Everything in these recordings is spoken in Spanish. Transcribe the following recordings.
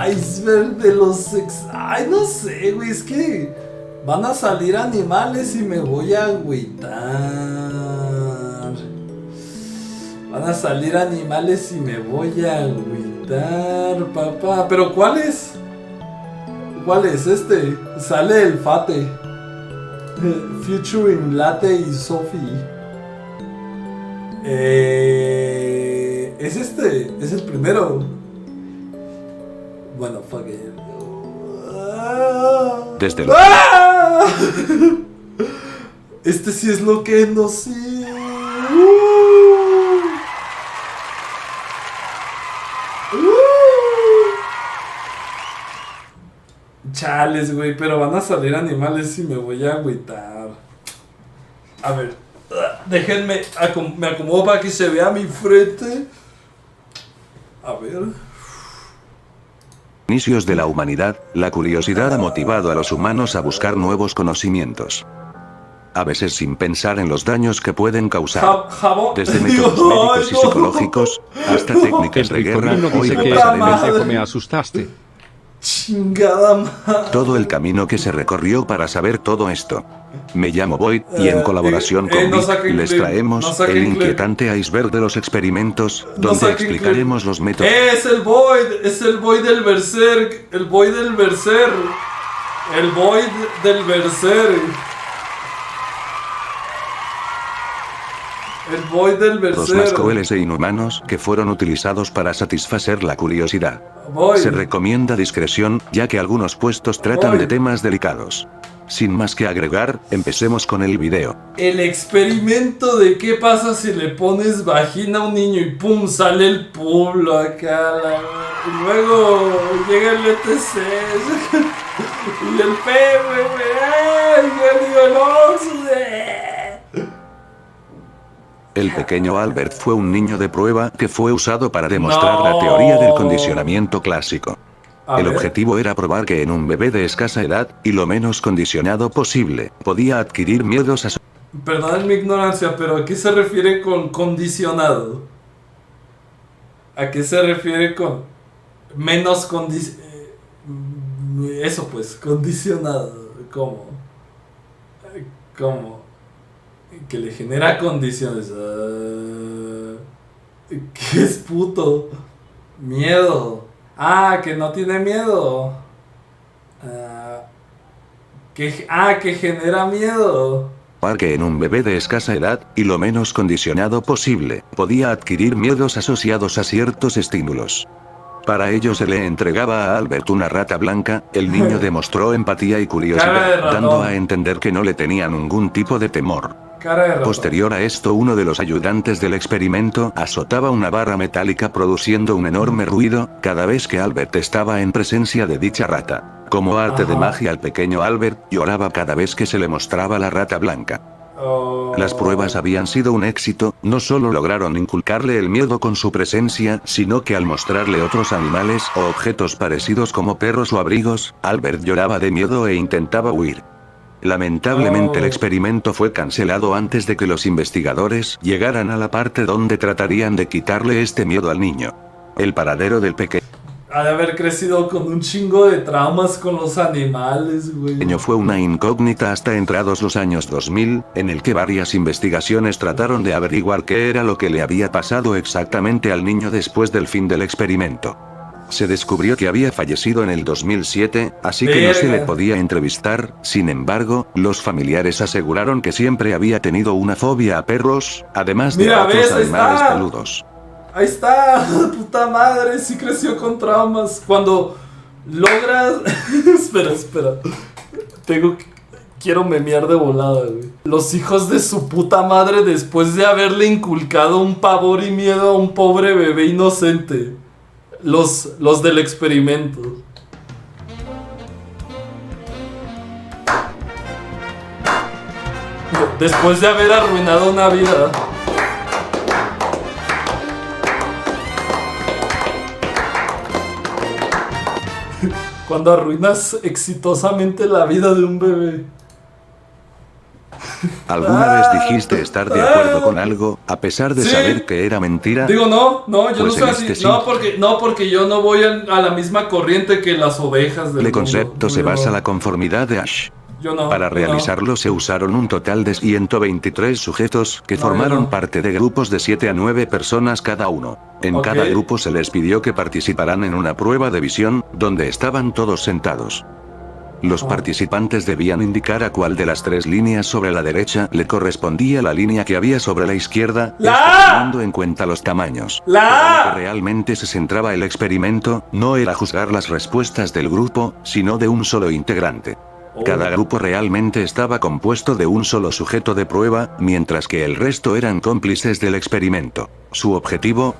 Iceberg de los Ay, no sé, güey, es que van a salir animales y me voy a agüitar. Van a salir animales y me voy a agüitar, papá. ¿Pero cuál es? ¿Cuál es este? Sale el Fate. Featuring Latte y Sophie. Es este. Es el primero. Bueno, fuck it. Desde lo... Este sí es lo que no sé. Chales, güey, pero van a salir animales y me voy a agüitar. A ver, déjenme, me acomodo para que se vea mi frente. A ver. Inicios de la humanidad, la curiosidad ha motivado a los humanos a buscar nuevos conocimientos. A veces sin pensar en los daños que pueden causar. Desde métodos médicos y psicológicos, hasta técnicas de guerra o pendejo, me asustaste. Chingada madre. Todo el camino que se recorrió para saber todo esto. Me llamo Void y en colaboración con Vic les traemos el inquietante iceberg de los experimentos, donde explicaremos los métodos. Es el Void del Berserk, el Void del Berserk, el Void del Berserk. El Void del Berserk. Los más crueles e inhumanos que fueron utilizados para satisfacer la curiosidad. Se recomienda discreción, ya que algunos puestos tratan de temas delicados. Sin más que agregar, empecemos con el video. El experimento de qué pasa si le pones vagina a un niño y pum, sale el pueblo acá. Y luego llega el ETC y el El pequeño Albert fue un niño de prueba que fue usado para demostrar la teoría del condicionamiento clásico. El objetivo era probar que en un bebé de escasa edad, y lo menos condicionado posible, podía adquirir miedos a su... Perdón mi ignorancia, pero ¿a qué se refiere con condicionado? ¿A qué se refiere con menos eso pues, condicionado? ¿Cómo? ¿Cómo? Que le genera condiciones. ¿Qué es puto? Miedo. Ah, que no tiene miedo. Que genera miedo. Que en un bebé de escasa edad, y lo menos condicionado posible, podía adquirir miedos asociados a ciertos estímulos. Para ello se le entregaba a Albert una rata blanca, el niño demostró empatía y curiosidad, dando a entender que no le tenía ningún tipo de temor. Posterior a esto, uno de los ayudantes del experimento azotaba una barra metálica produciendo un enorme ruido, cada vez que Albert estaba en presencia de dicha rata. Como arte de magia, el pequeño Albert lloraba cada vez que se le mostraba la rata blanca. Las pruebas habían sido un éxito, no solo lograron inculcarle el miedo con su presencia, sino que al mostrarle otros animales o objetos parecidos como perros o abrigos, Albert lloraba de miedo e intentaba huir. Lamentablemente el experimento fue cancelado antes de que los investigadores llegaran a la parte donde tratarían de quitarle este miedo al niño. El paradero del pequeño ha de haber crecido con un chingo de traumas con los animales, güey. Fue una incógnita hasta entrados los años 2000, en el que varias investigaciones trataron de averiguar qué era lo que le había pasado exactamente al niño después del fin del experimento. Se descubrió que había fallecido en el 2007, así que no se le podía entrevistar. Sin embargo, los familiares aseguraron que siempre había tenido una fobia a perros, además de a otros animales peludos. Ahí está, puta madre, sí creció con traumas. Cuando logras... espera. Quiero memear de volada, güey. Los hijos de su puta madre después de haberle inculcado un pavor y miedo a un pobre bebé inocente. Los del experimento. Después de haber arruinado una vida. Cuando arruinas exitosamente la vida de un bebé. ¿Alguna vez dijiste estar de acuerdo con algo, a pesar de Sí. saber que era mentira? Digo, no, yo Pues no soy en así. este sí. No, porque yo no voy a la misma corriente que las ovejas del El mundo. concepto se Yo- basa en la conformidad de Ash. Yo no. Para yo realizarlo se usaron un total de 123 sujetos que No, yo formaron no. parte de grupos de 7 a 9 personas cada uno. En Ok. cada grupo se les pidió que participaran en una prueba de visión, donde estaban todos sentados. Los Ah. participantes debían indicar a cuál de las 3 líneas sobre la derecha le correspondía la línea que había sobre la izquierda, ¡La esto A! teniendo en cuenta los tamaños. ¡La Pero A! lo que realmente se centraba el experimento, no era juzgar las respuestas del grupo, sino de un solo integrante. Oh. Cada grupo realmente estaba compuesto de un solo sujeto de prueba, mientras que el resto eran cómplices del experimento. Su objetivo: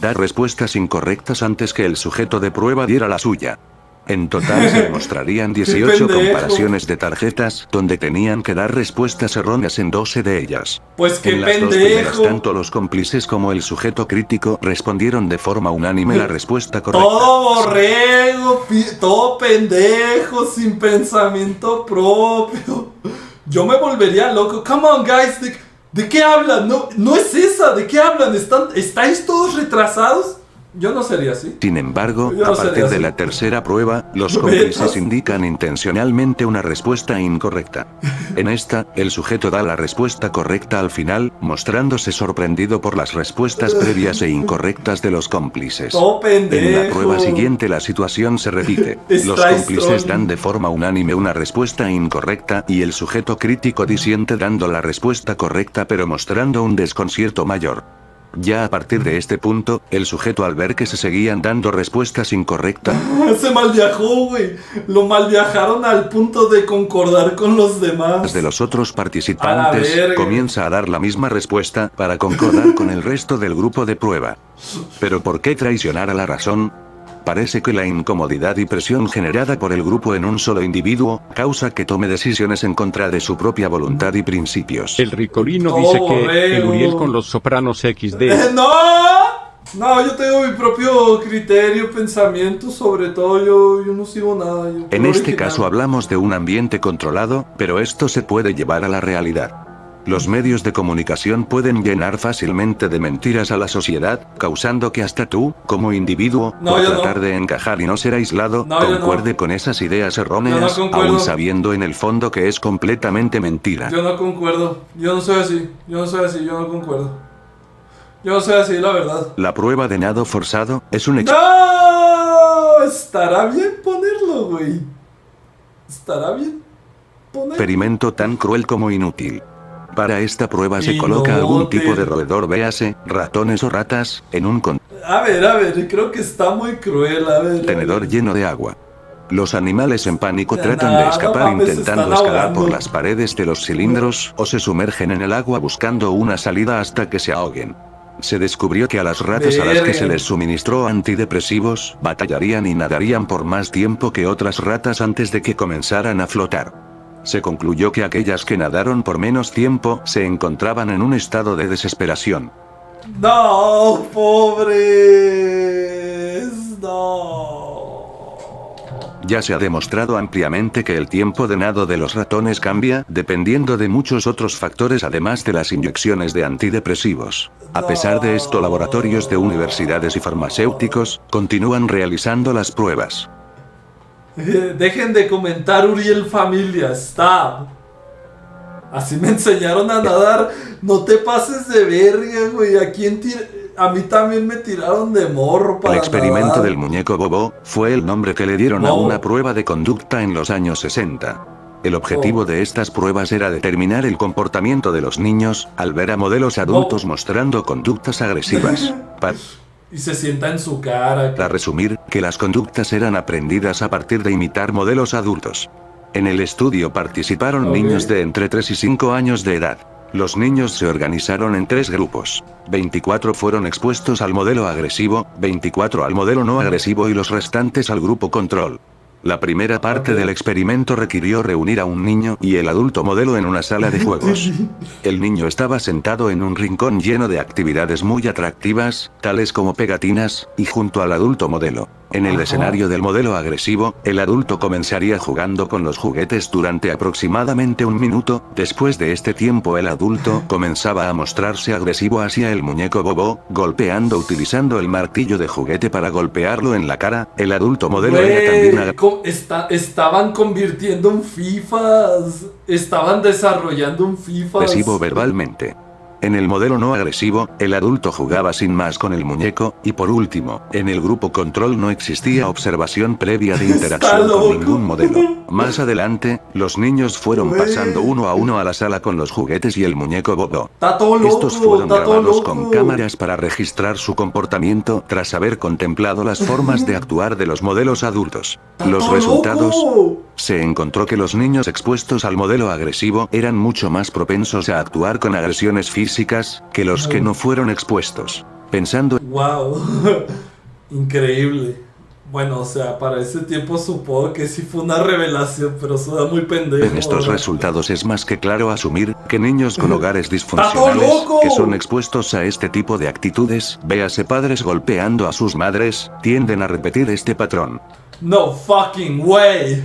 dar respuestas incorrectas antes que el sujeto de prueba diera la suya. En total se mostrarían 18 pendejo! comparaciones de tarjetas, donde tenían que dar respuestas erróneas en 12 de ellas. Pues qué En las 2 primeras, pendejo. tanto los cómplices como el sujeto crítico respondieron de forma unánime la respuesta correcta. Todo borrego, todo pendejo, sin pensamiento propio. Yo me volvería loco. Come on, guys. ¿De qué hablan? No es esa. ¿De qué hablan? ¿Estáis todos retrasados? Yo no sería así. Sin embargo, Yo no a partir sería de así. la tercera prueba, los Betas. cómplices indican intencionalmente una respuesta incorrecta. En esta, el sujeto da la respuesta correcta al final, mostrándose sorprendido por las respuestas previas e incorrectas de los cómplices. Todo pendejo. En la prueba siguiente la situación se repite. Los Estáis cómplices trolling. dan de forma unánime una respuesta incorrecta y el sujeto crítico disiente dando la respuesta correcta pero mostrando un desconcierto mayor. Ya a partir de este punto, el sujeto al ver que se seguían dando respuestas incorrectas, Se malviajó, güey. Lo malviajaron al punto de concordar con los demás. de los otros A la participantes, verga. comienza a dar la misma respuesta para concordar con el resto del grupo de prueba. ¿Pero por qué traicionar a la razón? Parece que la incomodidad y presión generada por el grupo en un solo individuo, causa que tome decisiones en contra de su propia voluntad y principios. El Ricolino Todo dice que el borrego. Uriel con los Sopranos XD. No, yo tengo mi propio criterio, pensamiento, sobre todo yo no sigo nada. Yo En puro este original. caso hablamos de un ambiente controlado, pero esto se puede llevar a la realidad. Los medios de comunicación pueden llenar fácilmente de mentiras a la sociedad, causando que hasta tú, como individuo, No, por yo no. tratar de encajar y no ser aislado, No, yo no. concuerde con esas ideas erróneas, Yo no concuerdo. aún sabiendo en el fondo que es completamente mentira. Yo no concuerdo. Yo no soy así. Yo no concuerdo. Yo no soy así, la verdad. La prueba de nado forzado es un ¡No! Estará bien ponerlo, güey. Estará bien ponerlo. experimento tan cruel como inútil. Para esta prueba se coloca algún tipo de roedor, véase, ratones o ratas, en un A ver, creo que está muy cruel, a ver. contenedor lleno de agua. Los animales en pánico Ya tratan de nada, escapar mames, intentando están escalar ahogando. por las paredes de los cilindros, o se sumergen en el agua buscando una salida hasta que se ahoguen. Se descubrió que a las ratas a las que se Verga. les suministró antidepresivos, batallarían y nadarían por más tiempo que otras ratas antes de que comenzaran a flotar. Se concluyó que aquellas que nadaron por menos tiempo se encontraban en un estado de desesperación. No, pobres. No. Ya se ha demostrado ampliamente que el tiempo de nado de los ratones cambia, dependiendo de muchos otros factores además de las inyecciones de antidepresivos. A pesar de esto, laboratorios de universidades y farmacéuticos continúan realizando las pruebas. Dejen de comentar Uriel familia, stop. Así me enseñaron a nadar. No te pases de verga, güey. A mí también me tiraron de morro para El experimento nadar. del muñeco Bobo fue el nombre que le dieron a Bobo. una prueba de conducta en los años 60. El objetivo Bobo. de estas pruebas era determinar el comportamiento de los niños al ver a modelos adultos mostrando conductas agresivas. Y se sienta en su cara. Para resumir, que las conductas eran aprendidas a partir de imitar modelos adultos. En el estudio participaron Ok. niños de entre 3 y 5 años de edad. Los niños se organizaron en 3 grupos. 24 fueron expuestos al modelo agresivo, 24 al modelo no agresivo y los restantes al grupo control. La primera parte Ok. del experimento requirió reunir a un niño y el adulto modelo en una sala de juegos. El niño estaba sentado en un rincón lleno de actividades muy atractivas, tales como pegatinas, y junto al adulto modelo. En el Ajá. escenario del modelo agresivo, el adulto comenzaría jugando con los juguetes durante aproximadamente un minuto. Después de este tiempo, el adulto comenzaba a mostrarse agresivo hacia el muñeco Bobo, golpeando utilizando el martillo de juguete para golpearlo en la cara. El adulto modelo era también Estaban convirtiendo un FIFAs. Estaban desarrollando un FIFAs. agresivo verbalmente. En el modelo no agresivo, el adulto jugaba sin más con el muñeco, y por último, en el grupo control no existía observación previa de interacción loco. con ningún modelo. Más adelante, los niños fueron pasando uno a uno a la sala con los juguetes y el muñeco Bobo. Está todo loco. Estos fueron está todo grabados loco. con cámaras para registrar su comportamiento tras haber contemplado las formas de actuar de los modelos adultos. Está Los todo resultados... loco. Se encontró que los niños expuestos al modelo agresivo eran mucho más propensos a actuar con agresiones físicas que los que no fueron expuestos. Pensando Wow. Increíble. Bueno, o sea, para ese tiempo supongo que sí fue una revelación, pero suena muy pendejo. en estos ahora. resultados es más que claro asumir que niños con hogares todo disfuncionales loco! que son expuestos a este tipo de actitudes, véase padres golpeando a sus madres, tienden a repetir este patrón. No fucking way.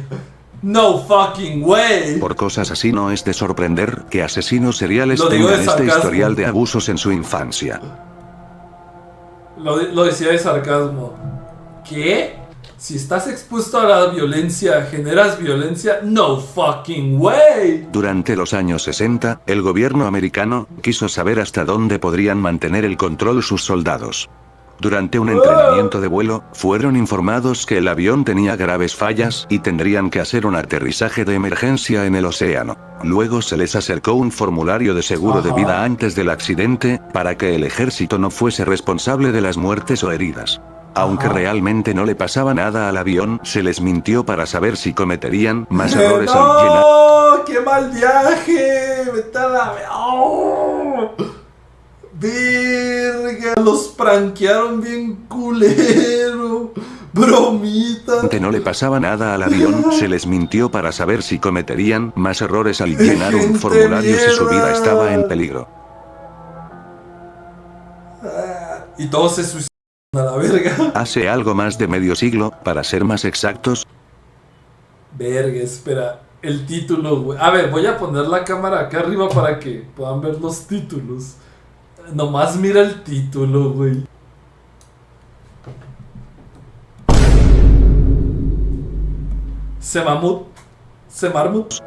No fucking way. Por cosas así no es de sorprender que asesinos seriales Lo digo tengan de este sarcasmo. historial de abusos en su infancia. Lo decía de sarcasmo. ¿Qué? Si estás expuesto a la violencia, generas violencia. No fucking way. Durante los años 60, el gobierno americano quiso saber hasta dónde podrían mantener el control sus soldados. Durante un entrenamiento de vuelo, fueron informados que el avión tenía graves fallas y tendrían que hacer un aterrizaje de emergencia en el océano. Luego se les acercó un formulario de seguro de vida antes del accidente, para que el ejército no fuese responsable de las muertes o heridas. Aunque realmente no le pasaba nada al avión, se les mintió para saber si cometerían más errores al llenar. ¡No! ¡Qué mal viaje! ¡Vete a la... ¡Oh! ¡Verga! Los pranquearon bien culero. Bromita. No le pasaba nada al avión, se les mintió para saber si cometerían más errores al llenar un Gente formulario si su vida mierda. estaba en peligro. Y todos se suicidaron a la verga. Hace algo más de medio siglo, para ser más exactos, Verga, espera. El título, güey. A ver, voy a poner la cámara acá arriba para que puedan ver los títulos. Nomás mira el título, güey. Semarmut.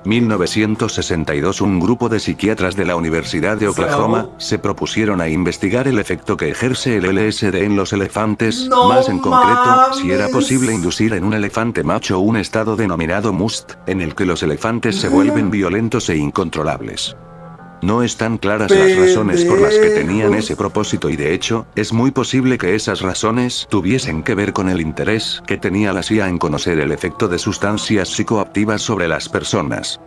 1962 un grupo de psiquiatras de la Universidad de Oklahoma Bravo. se propusieron a investigar el efecto que ejerce el LSD en los elefantes, ¡No más en concreto, si era mames! posible inducir en un elefante macho un estado denominado MUST, en el que los elefantes se vuelven violentos e incontrolables. No están claras las razones por las que tenían ese propósito y de hecho, es muy posible que esas razones tuviesen que ver con el interés que tenía la CIA en conocer el efecto de sustancias psicoactivas sobre las personas.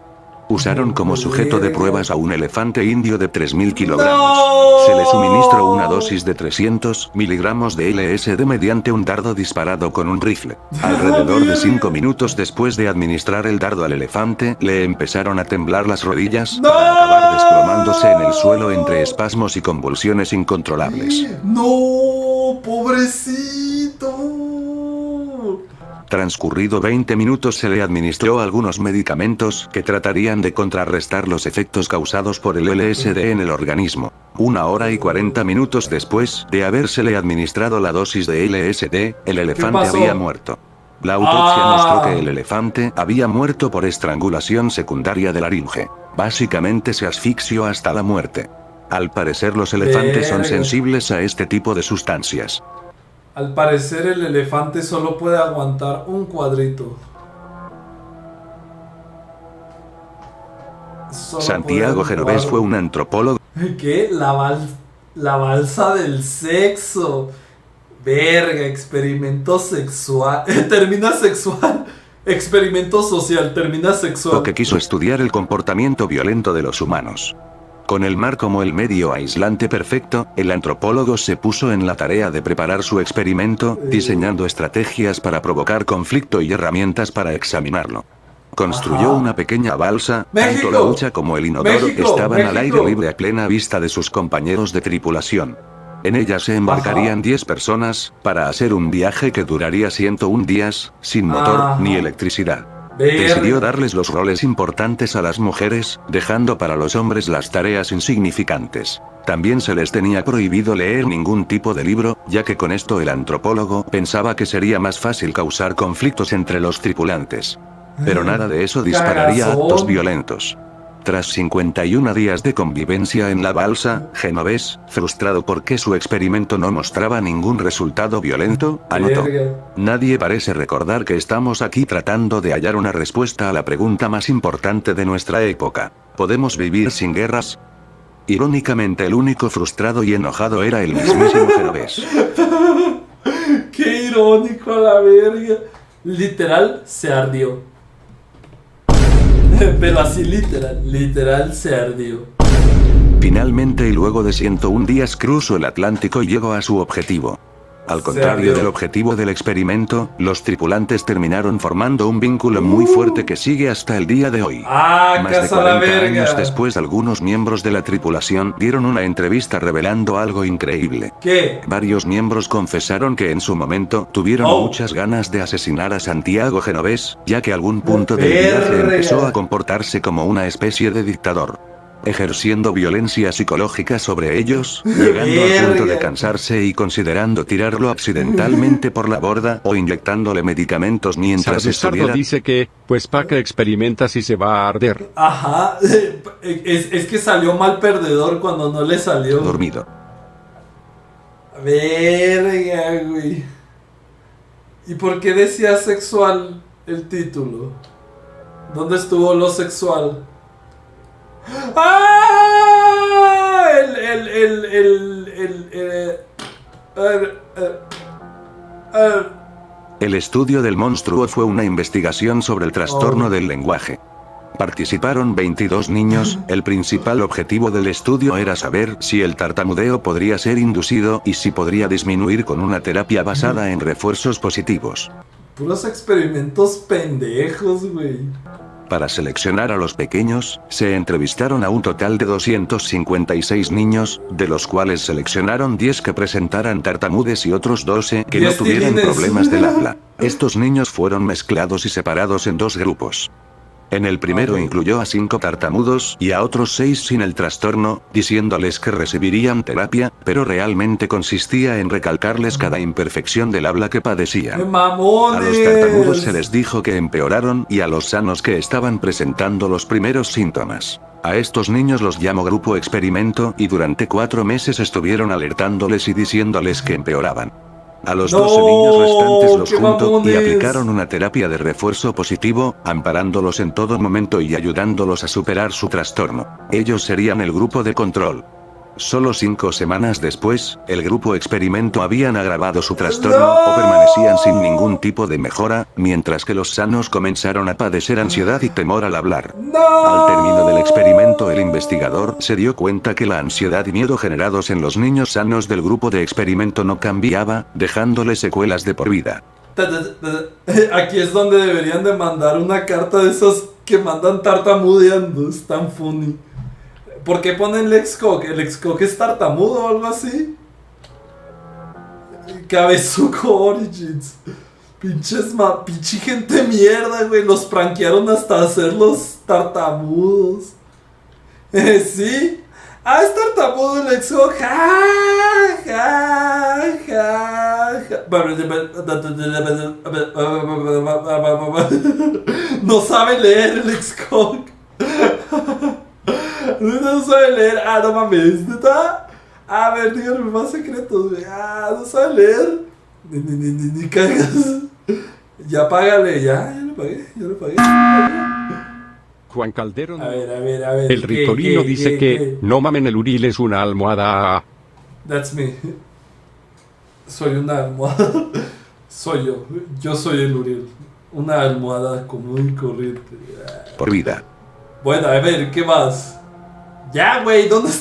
Usaron como sujeto de pruebas a un elefante indio de 3.000 kilogramos. ¡No! Se le suministró una dosis de 300 miligramos de LSD mediante un dardo disparado con un rifle. Alrededor de 5 minutos después de administrar el dardo al elefante, le empezaron a temblar las rodillas, ¡No! para acabar desplomándose en el suelo entre espasmos y convulsiones incontrolables. No, pobrecito. Transcurrido 20 minutos se le administró algunos medicamentos que tratarían de contrarrestar los efectos causados por el LSD en el organismo. 1 hora y 40 minutos después de habérsele administrado la dosis de LSD, el elefante pasó? había muerto. La autopsia Ah. mostró que el elefante había muerto por estrangulación secundaria de laringe. Básicamente se asfixió hasta la muerte. Al parecer los elefantes son Verga. sensibles a este tipo de sustancias. Al parecer el elefante solo puede aguantar un cuadrito. Solo Santiago puede Genovés aguantar- fue un antropólogo ¿Qué? La balsa del sexo. Verga, experimento sexual. Termina sexual. Experimento social, termina sexual. que quiso estudiar el comportamiento violento de los humanos. Con el mar como el medio aislante perfecto, el antropólogo se puso en la tarea de preparar su experimento, diseñando estrategias para provocar conflicto y herramientas para examinarlo. Construyó Ajá. una pequeña balsa, ¡México! tanto la ducha como el inodoro ¡México! estaban al ¡México! aire libre a plena vista de sus compañeros de tripulación. En ella se embarcarían 10 personas, para hacer un viaje que duraría 101 días, sin motor Ajá. ni electricidad. Verga. Decidió darles los roles importantes a las mujeres, dejando para los hombres las tareas insignificantes. También se les tenía prohibido leer ningún tipo de libro, ya que con esto el antropólogo pensaba que sería más fácil causar conflictos entre los tripulantes. Pero nada de eso dispararía Cagazón. actos violentos. Tras 51 días de convivencia en la balsa, Genovés, frustrado porque su experimento no mostraba ningún resultado violento, anotó: Verga. nadie parece recordar que estamos aquí tratando de hallar una respuesta a la pregunta más importante de nuestra época. ¿Podemos vivir sin guerras? Irónicamente, el único frustrado y enojado era el mismísimo Genovés. Qué irónico a la verga. Literal, se ardió. Pero así literal se ardió. Finalmente, y luego de 101 días, cruzó el Atlántico y llegó a su objetivo. Al Se contrario ardió. del objetivo del experimento, los tripulantes terminaron formando un vínculo muy fuerte que sigue hasta el día de hoy. Ah, Más de casa la 40 verga. años después, algunos miembros de la tripulación dieron una entrevista revelando algo increíble. ¿Qué? Varios miembros confesaron que en su momento tuvieron Oh. muchas ganas de asesinar a Santiago Genovés, ya que a algún punto del viaje Verga. empezó a comportarse como una especie de dictador, ejerciendo violencia psicológica sobre ellos, llegando al punto de Verga. cansarse y considerando tirarlo accidentalmente por la borda o inyectándole medicamentos mientras Sardesardo estuviera dice que, pues pa' que experimenta si se va a arder. Ajá. Es que salió mal perdedor cuando no le salió. dormido. Verga, güey. ¿Y por qué decía sexual el título? ¿Dónde estuvo lo sexual? ¡Ah! El estudio del monstruo fue una investigación sobre el trastorno Oh. del lenguaje. Participaron 22 niños, el principal objetivo del estudio era saber si el tartamudeo podría ser inducido y si podría disminuir con una terapia basada en refuerzos positivos. Puros experimentos pendejos, güey. Para seleccionar a los pequeños, se entrevistaron a un total de 256 niños, de los cuales seleccionaron 10 que presentaran tartamudes y otros 12 que no 10 tuvieran tilines. problemas del habla. Estos niños fueron mezclados y separados en 2 grupos. En el primero Ok. incluyó a 5 tartamudos y a otros 6 sin el trastorno, diciéndoles que recibirían terapia, pero realmente consistía en recalcarles cada imperfección del habla que ¡Qué padecían. mamones! A los tartamudos se les dijo que empeoraron y a los sanos que estaban presentando los primeros síntomas. A estos niños los llamó grupo experimento y durante 4 meses estuvieron alertándoles y diciéndoles que empeoraban. A los ¡No! 12 niños restantes los ¡Qué juntó y mamones! aplicaron una terapia de refuerzo positivo, amparándolos en todo momento y ayudándolos a superar su trastorno. Ellos serían el grupo de control. Solo 5 semanas después, el grupo experimento habían agravado su trastorno ¡No! o permanecían sin ningún tipo de mejora, mientras que los sanos comenzaron a padecer ansiedad y temor al hablar. ¡No! Al término del experimento, el investigador se dio cuenta que la ansiedad y miedo generados en los niños sanos del grupo de experimento no cambiaba, dejándoles secuelas de por vida. Aquí es donde deberían de mandar una carta de esos que mandan tartamudeando. Es tan funny. ¿Por qué ponen Lexcock? ¿El Lexcock es tartamudo o algo así? Cabezuco Origins. Pinche gente mierda, güey. Los pranquearon hasta hacerlos tartamudos. ¿Sí? Ah, es tartamudo el Lexcock. Ja, ja, ja, ja. No sabe leer el Lexcock. No sabe leer. Ah, no mames, ¿neta? A ver, díganme más secretos, güey. Ah, no sabe leer. Ni cagas. Ya págale, ya lo pagué. Juan Calderón. A ver. El Ritorino dice que ¿qué? no mamen, el Uriel es una almohada. That's me. Soy una almohada. Soy yo. Yo soy el Uriel. Una almohada común y corriente. Por vida. Bueno, a ver, ¿qué más? Ya, güey, ¿dónde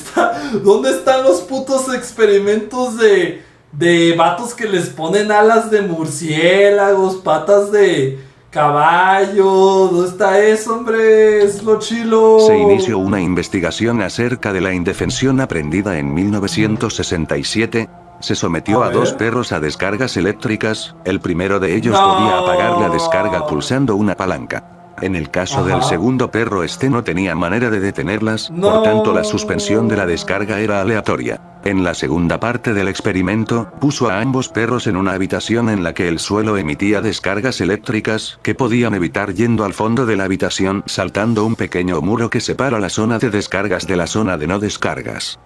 están los putos experimentos de vatos que les ponen alas de murciélagos, patas de Caballo, ¿dónde está eso, hombre? Es lo chilo. Se inició una investigación acerca de la indefensión aprendida en 1967. Se sometió A a 2 ver. perros a descargas eléctricas, el primero de ellos No. podía apagar la descarga pulsando una palanca. En el caso del Ajá. segundo perro este no tenía manera de detenerlas, No. por tanto la suspensión de la descarga era aleatoria. En la segunda parte del experimento, puso a ambos perros en una habitación en la que el suelo emitía descargas eléctricas, que podían evitar yendo al fondo de la habitación saltando un pequeño muro que separa la zona de descargas de la zona de no descargas.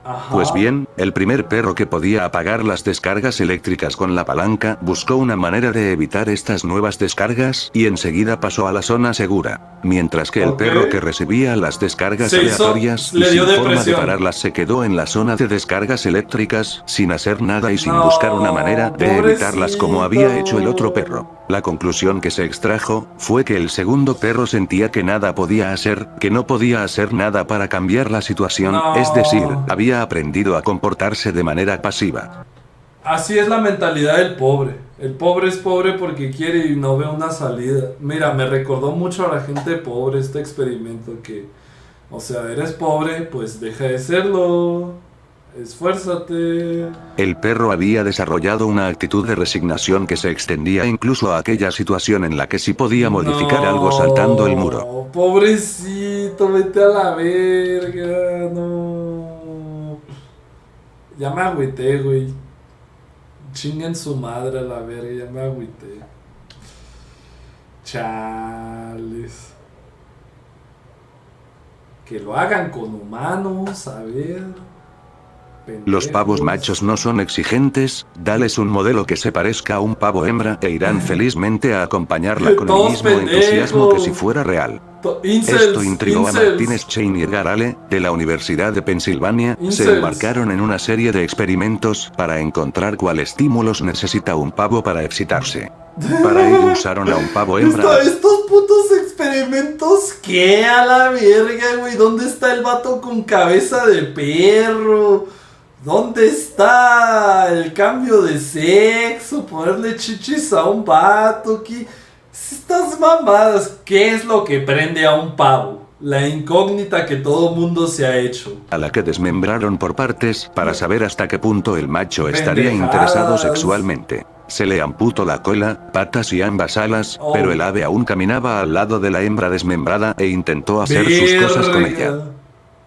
Ajá. Pues bien, el primer perro que podía apagar las descargas eléctricas con la palanca buscó una manera de evitar estas nuevas descargas y enseguida pasó a la zona segura, mientras que el Ok. perro que recibía las descargas Se hizo- aleatorias le y dio sin forma de depresión. pararlas se quedó en la zona de descargas eléctricas sin hacer nada y sin No, buscar una manera de evitarlas como había hecho el otro pobrecito. perro. La conclusión que se extrajo fue que el segundo perro sentía que nada podía hacer, que no podía hacer nada para cambiar la situación, No. es decir, había aprendido a comportarse de manera pasiva. Así es la mentalidad del pobre. El pobre es pobre porque quiere y no ve una salida. Mira, me recordó mucho a la gente pobre este experimento que, o sea, eres pobre, pues deja de serlo. Esfuérzate. El perro había desarrollado una actitud de resignación que se extendía incluso a aquella situación en la que sí podía modificar algo saltando el muro. Pobrecito, vete a la verga. No. Ya me agüité, güey. Chinguen su madre a la verga, ya me agüité. Chales. Que lo hagan con humanos, a ver. Los pavos Pendejos. machos no son exigentes, dales un modelo que se parezca a un pavo hembra e irán felizmente a acompañarla con el Todos mismo entusiasmo que si pendejos. fuera real. Incels, Esto intrigó a incels. Martínez Chain y Edgar Hale, de la Universidad de Pensilvania, se Incels. embarcaron en una serie de experimentos para encontrar cuál estímulos necesita un pavo para excitarse. Para ello usaron a un pavo hembra. Estos putos experimentos, ¿qué a la verga, güey? ¿Dónde está el vato con cabeza de perro? ¿Dónde está el cambio de sexo? Ponerle chichis a un vato. ¿Qué? Estas mamadas, ¿qué es lo que prende a un pavo? La incógnita que todo mundo se ha hecho. A la que desmembraron por partes para saber hasta qué punto el macho estaría Pendejadas. interesado sexualmente. Se le amputó la cola, patas y ambas alas, Oh. pero el ave aún caminaba al lado de la hembra desmembrada e intentó hacer sus cosas con ella. Verga.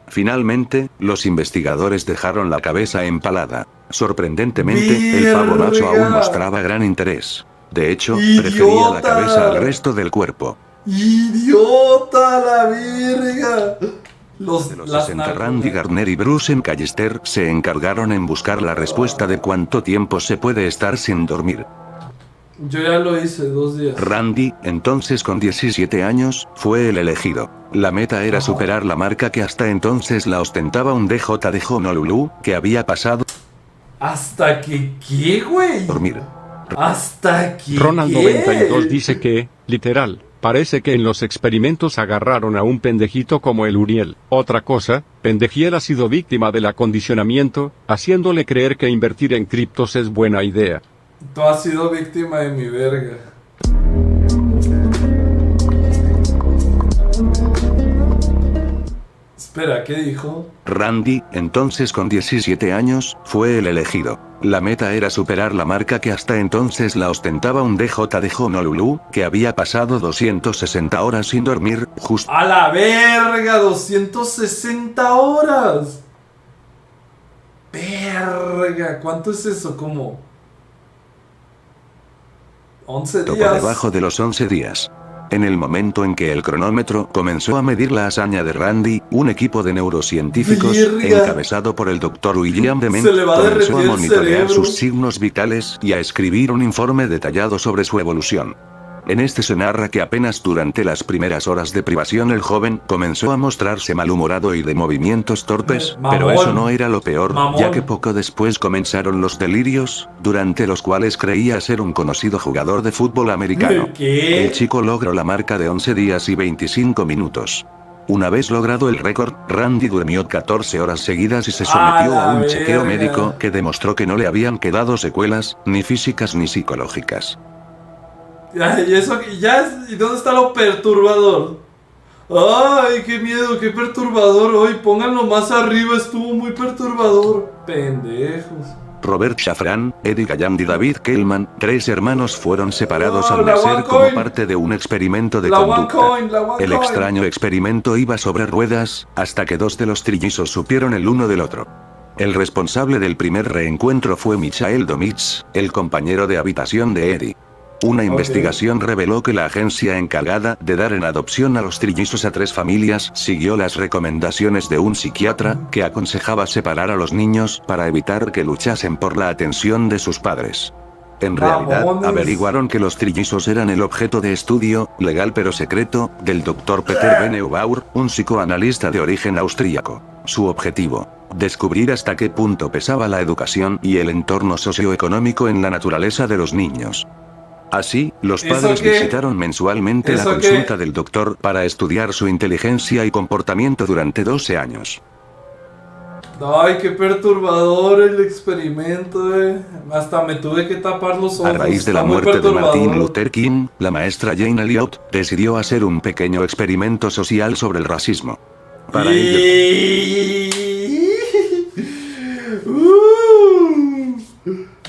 Finalmente, los investigadores dejaron la cabeza empalada. Sorprendentemente, el pavo macho Verga. aún mostraba gran interés. De hecho, ¡Idiota! prefería la cabeza al resto del cuerpo. ¡Idiota la verga! De los 60 Randy Gardner y Bruce Callester se encargaron en buscar la respuesta de cuánto tiempo se puede estar sin dormir. Yo ya lo hice 2 días. Randy, entonces con 17 años, fue el elegido. La meta era Ajá. superar la marca que hasta entonces la ostentaba un DJ de Honolulu, que había pasado ¿Hasta que qué, güey? a dormir. ¿Hasta que Ronald qué? 92 dice que, literal, parece que en los experimentos agarraron a un pendejito como el Uriel. Otra cosa, Pendejiel ha sido víctima del acondicionamiento, haciéndole creer que invertir en criptos es buena idea. Tú has sido víctima de mi verga. Espera, ¿qué dijo? Randy, entonces con 17 años, fue el elegido. La meta era superar la marca que hasta entonces la ostentaba un DJ de Honolulu, que había pasado 260 horas sin dormir, justo ¡A la verga! 260 horas. Verga, ¿cuánto es eso? ¿Cómo? 11 por días. debajo de los 11 días. En el momento en que el cronómetro comenzó a medir la hazaña de Randy, un equipo de neurocientíficos, Verga. encabezado por el Dr. William Dement, Se le va a comenzó derretir a el monitorear cerebro. sus signos vitales y a escribir un informe detallado sobre su evolución. En este se narra que apenas durante las primeras horas de privación el joven comenzó a mostrarse malhumorado y de movimientos torpes, Mamón. pero eso no era lo peor, Mamón. ya que poco después comenzaron los delirios, durante los cuales creía ser un conocido jugador de fútbol americano. ¿Qué? El chico logró la marca de 11 días y 25 minutos. Una vez logrado el récord, Randy durmió 14 horas seguidas y se sometió ¡A a la un chequeo verga! médico que demostró que no le habían quedado secuelas, ni físicas ni psicológicas. Ay, y eso, y ya ¿y dónde está lo perturbador? Ay, qué miedo, qué perturbador. Hoy pónganlo más arriba, estuvo muy perturbador. Pendejos. Robert Shafran, Eddie Galland y David Kellman, 3 hermanos fueron separados Oh, al la nacer one como coin. parte de un experimento de La one conducta. coin, la one El coin. extraño experimento iba sobre ruedas, hasta que 2 de los trillizos supieron el uno del otro. El responsable del primer reencuentro fue Michael Domitz, el compañero de habitación de Eddie. Una investigación reveló que la agencia encargada de dar en adopción a los trillizos a 3 familias siguió las recomendaciones de un psiquiatra que aconsejaba separar a los niños para evitar que luchasen por la atención de sus padres. En realidad, Mamones. averiguaron que los trillizos eran el objeto de estudio, legal pero secreto, del Dr. Peter Beneubaur, un psicoanalista de origen austríaco. Su objetivo: descubrir hasta qué punto pesaba la educación y el entorno socioeconómico en la naturaleza de los niños. Así, los ¿Eso padres qué? visitaron mensualmente la ¿Eso consulta qué? del doctor para estudiar su inteligencia y comportamiento durante 12 años. Ay, qué perturbador el experimento, Hasta me tuve que tapar los ojos. A raíz de la Está muy muerte de perturbador. Martin Luther King, la maestra Jane Elliot decidió hacer un pequeño experimento social sobre el racismo. Para ello,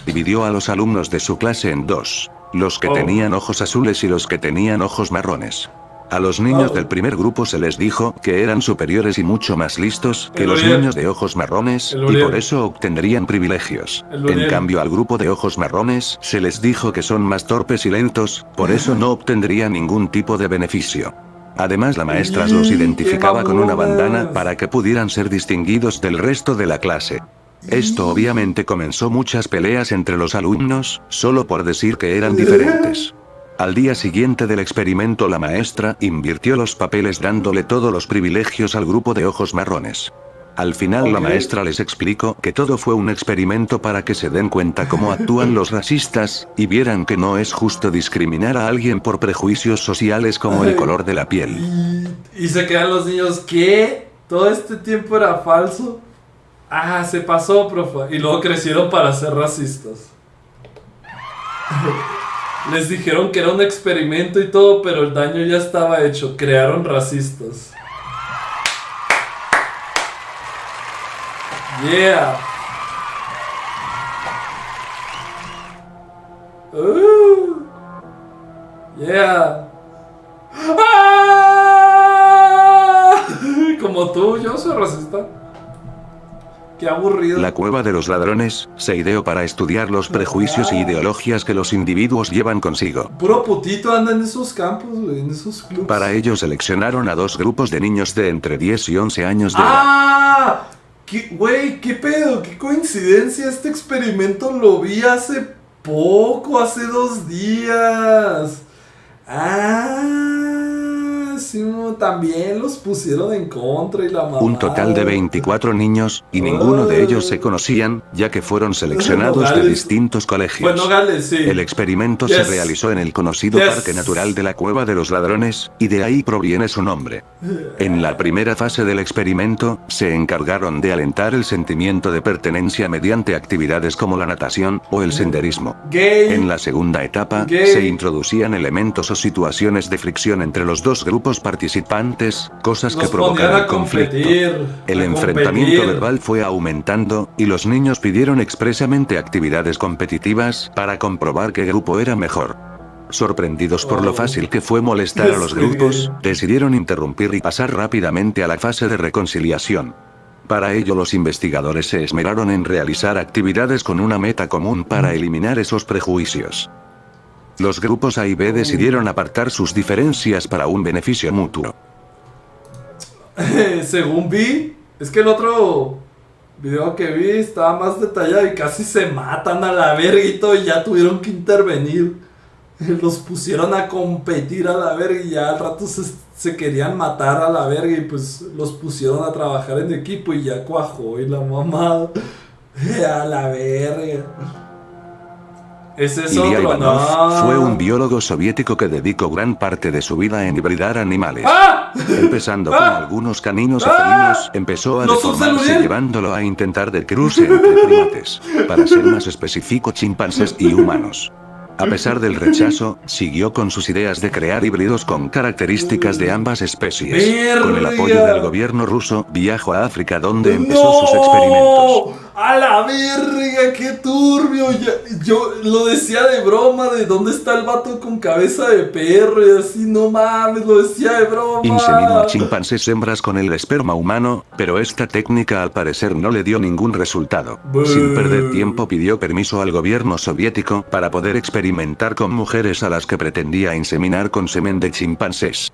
dividió a los alumnos de su clase en 2. Los que tenían ojos azules y los que tenían ojos marrones. A los niños del primer grupo se les dijo que eran superiores y mucho más listos que El los Uriel. niños de ojos marrones, El y Uriel. por eso obtendrían privilegios. El Uriel. En cambio, al grupo de ojos marrones se les dijo que son más torpes y lentos, por eso no obtendrían ningún tipo de beneficio. Además, la maestra los ¡Qué identificaba con una mamonas! bandana para que pudieran ser distinguidos del resto de la clase. Esto obviamente comenzó muchas peleas entre los alumnos, solo por decir que eran diferentes. Al día siguiente del experimento, la maestra invirtió los papeles dándole todos los privilegios al grupo de ojos marrones. Al final, la Ok. maestra les explicó que todo fue un experimento para que se den cuenta cómo actúan los racistas, y vieran que no es justo discriminar a alguien por prejuicios sociales como el color de la piel. Y se quedan los niños, ¿qué? ¿Todo este tiempo era falso? Ah, se pasó, profe. Y luego crecieron para ser racistas. Les dijeron que era un experimento y todo, pero el daño ya estaba hecho. Crearon racistas. Yeah. Yeah. ¡Ah! Como tú, yo soy racista. Qué aburrido. La cueva de los ladrones se ideó para estudiar los prejuicios e ideologías que los individuos llevan consigo. Puro putito anda en esos campos, güey, en esos clubs. Para ello seleccionaron a 2 grupos de niños de entre 10 y 11 años de edad. ¡Ah! Güey, qué pedo, qué coincidencia. Este experimento lo vi hace poco, hace 2 días. Sí, también los pusieron en contra y la mamá. Un total de 24 niños, y ninguno de ellos se conocían, ya que fueron seleccionados de Nogales. distintos colegios. Fue Nogales, sí. El experimento se Yes. realizó en el conocido Yes. Parque Natural de la Cueva de los Ladrones, y de ahí proviene su nombre. En la primera fase del experimento, se encargaron de alentar el sentimiento de pertenencia mediante actividades como la natación o el senderismo. Gay. En la segunda etapa, Gay. se introducían elementos o situaciones de fricción entre los 2 grupos participantes, cosas que Los ponían provocaron a conflicto. competir, El a enfrentamiento competir. verbal fue aumentando, y los niños pidieron expresamente actividades competitivas para comprobar qué grupo era mejor. Sorprendidos por lo fácil que fue molestar a los grupos, decidieron interrumpir y pasar rápidamente a la fase de reconciliación. Para ello, los investigadores se esmeraron en realizar actividades con una meta común para eliminar esos prejuicios. Los grupos A y B decidieron apartar sus diferencias para un beneficio mutuo. Según vi, es que el otro video que vi estaba más detallado y casi se matan a la verga y todo, y ya tuvieron que intervenir. Los pusieron a competir a la verga y ya al rato se querían matar a la verga y pues los pusieron a trabajar en equipo y ya cuajó y la mamada. A la verga. Ese es Ilya otro, Ivanov no. fue un biólogo soviético que dedicó gran parte de su vida en hibridar animales. ¡Ah! Empezando con algunos caninos y ¡Ah! felinos, empezó a ¡Los deformarse, Uriel! llevándolo a intentar de cruce entre primates. Para ser más específico, chimpancés y humanos. A pesar del rechazo, siguió con sus ideas de crear híbridos con características de ambas especies. Con el apoyo del gobierno ruso, viajó a África donde empezó sus experimentos. ¡A la verga! ¡Qué turbio! Yo lo decía de broma, de dónde está el vato con cabeza de perro y así, no mames, lo decía de broma. Inseminó a chimpancés hembras con el esperma humano, pero esta técnica al parecer no le dio ningún resultado. Sin perder tiempo pidió permiso al gobierno soviético para poder experimentar con mujeres a las que pretendía inseminar con semen de chimpancés.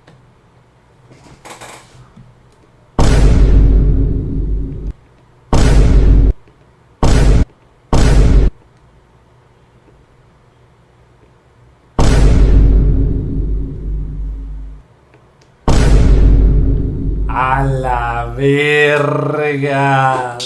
¡A la verga!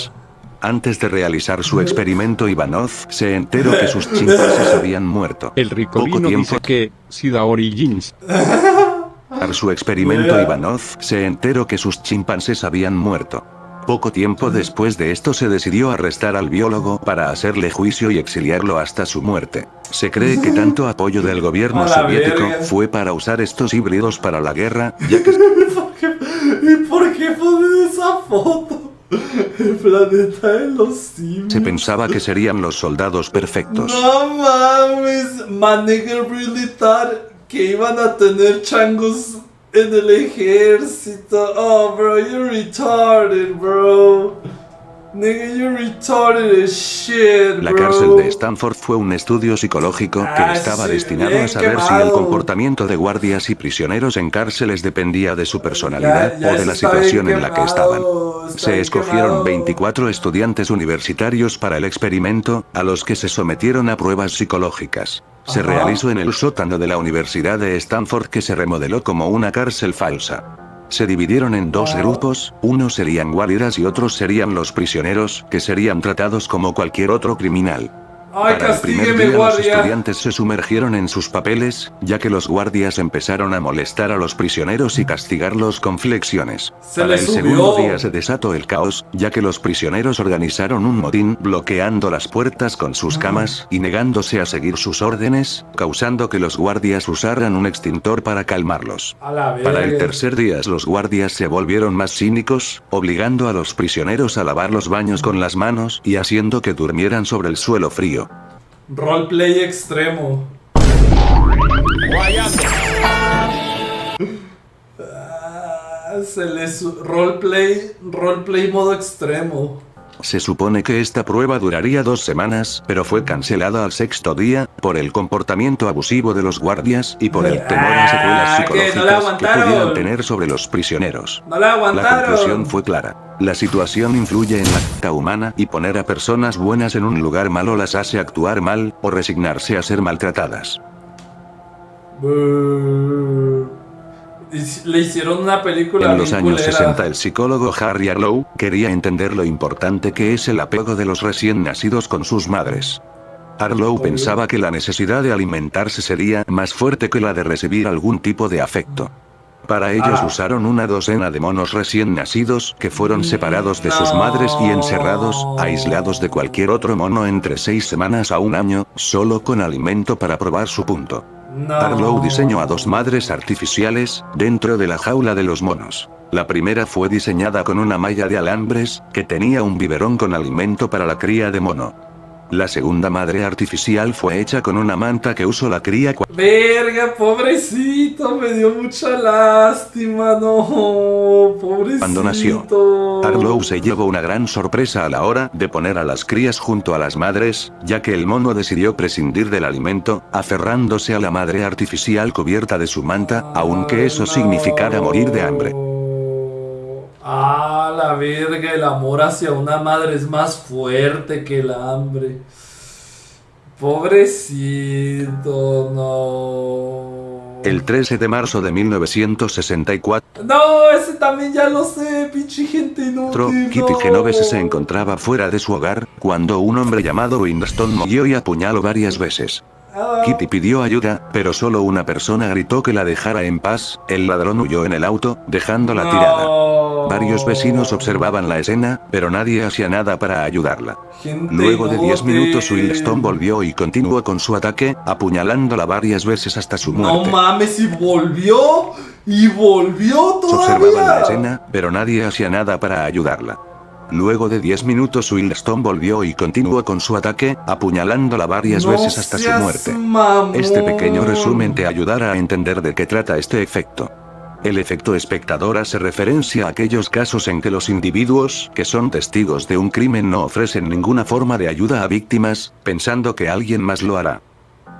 Antes de realizar su experimento, Ivanov se enteró que sus chimpancés habían muerto. El ricolino dice que, Sida Origins. Tras su experimento, Ivanov se enteró que sus chimpancés habían muerto. Poco tiempo después de esto se decidió arrestar al biólogo para hacerle juicio y exiliarlo hasta su muerte. Se cree que tanto apoyo del gobierno soviético fue para usar estos híbridos para la guerra, ya que... ¿Y por qué ponen esa foto? El planeta de los simios. Se pensaba que serían los soldados perfectos. No mames, my nigga really thought que iban a tener changos en el ejército. Oh, bro, you're retarded, bro. Nigga, you're retarded as shit, bro. La cárcel de Stanford fue un estudio psicológico que estaba destinado a saber si el comportamiento de guardias y prisioneros en cárceles dependía de su personalidad o de la situación en la que estaban. Se escogieron 24 estudiantes universitarios para el experimento, a los que se sometieron a pruebas psicológicas. Se realizó en el sótano de la Universidad de Stanford, que se remodeló como una cárcel falsa. Se dividieron en dos grupos, unos serían guaridas y otros serían los prisioneros, que serían tratados como cualquier otro criminal. Para el primer día los estudiantes se sumergieron en sus papeles, ya que los guardias empezaron a molestar a los prisioneros y castigarlos con flexiones. Para el segundo día se desató el caos, ya que los prisioneros organizaron un motín bloqueando las puertas con sus camas y negándose a seguir sus órdenes, causando que los guardias usaran un extintor para calmarlos. Para el tercer día los guardias se volvieron más cínicos, obligando a los prisioneros a lavar los baños con las manos y haciendo que durmieran sobre el suelo frío. Roleplay extremo. Se les roleplay modo extremo. Se supone que esta prueba duraría 2 semanas, pero fue cancelada al 6.º día, por el comportamiento abusivo de los guardias y por el temor a secuelas psicológicas que pudieran tener sobre los prisioneros. La conclusión fue clara. La situación influye en la acta humana, y poner a personas buenas en un lugar malo las hace actuar mal, o resignarse a ser maltratadas. Le hicieron una película. En los años 60 el psicólogo Harry Arlow quería entender lo importante que es el apego de los recién nacidos con sus madres. Arlow pensaba que la necesidad de alimentarse sería más fuerte que la de recibir algún tipo de afecto. Para ellos usaron una docena de monos recién nacidos que fueron separados de sus madres y encerrados, aislados de cualquier otro mono entre 6 semanas a 1 año, solo con alimento para probar su punto. Arlow diseñó a 2 madres artificiales, dentro de la jaula de los monos. La primera fue diseñada con una malla de alambres, que tenía un biberón con alimento para la cría de mono. La segunda madre artificial fue hecha con una manta que usó la cría Verga, pobrecito, me dio mucha lástima, no, pobrecito. Cuando nació. Arlow se llevó una gran sorpresa a la hora de poner a las crías junto a las madres, ya que el mono decidió prescindir del alimento, aferrándose a la madre artificial cubierta de su manta, aunque eso significara morir de hambre. Ah, la verga, el amor hacia una madre es más fuerte que el hambre. Pobrecito, no. El 13 de marzo de 1964. No, ese también ya lo sé, pinche gente inútil. Kitty Genovese se encontraba fuera de su hogar, cuando un hombre llamado Winston murió y apuñaló varias veces. Kitty pidió ayuda, pero solo una persona gritó que la dejara en paz. El ladrón huyó en el auto, dejándola tirada. Varios vecinos observaban la escena, pero nadie hacía nada para ayudarla. Gente Luego de 10 inútil. minutos Williston volvió y continuó con su ataque, apuñalándola varias veces hasta su No muerte. mames, y volvió. Y volvió Se observaba en la todavía. escena, pero nadie hacía nada para ayudarla. Luego de 10 minutos Williston volvió y continuó con su ataque, apuñalándola varias No veces hasta su seas muerte. mamón. Este pequeño resumen te ayudará a entender de qué trata este efecto. El efecto espectador hace referencia a aquellos casos en que los individuos que son testigos de un crimen no ofrecen ninguna forma de ayuda a víctimas, pensando que alguien más lo hará.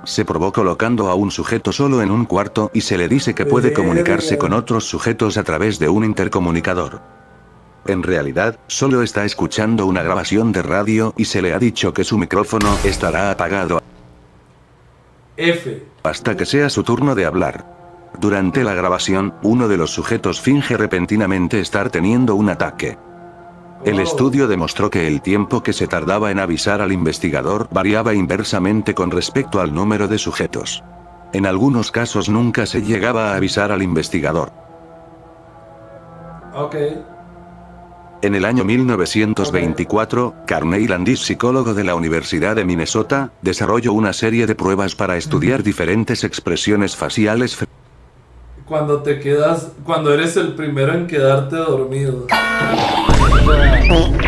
Se probó colocando a un sujeto solo en un cuarto y se le dice que puede comunicarse con otros sujetos a través de un intercomunicador. En realidad, solo está escuchando una grabación de radio y se le ha dicho que su micrófono estará apagado F. hasta que sea su turno de hablar. Durante la grabación, uno de los sujetos finge repentinamente estar teniendo un ataque. El estudio demostró que el tiempo que se tardaba en avisar al investigador variaba inversamente con respecto al número de sujetos. En algunos casos nunca se llegaba a avisar al investigador. Ok. En el año 1924, Carney Landis, psicólogo de la Universidad de Minnesota, desarrolló una serie de pruebas para estudiar diferentes expresiones faciales Cuando eres el primero en quedarte dormido.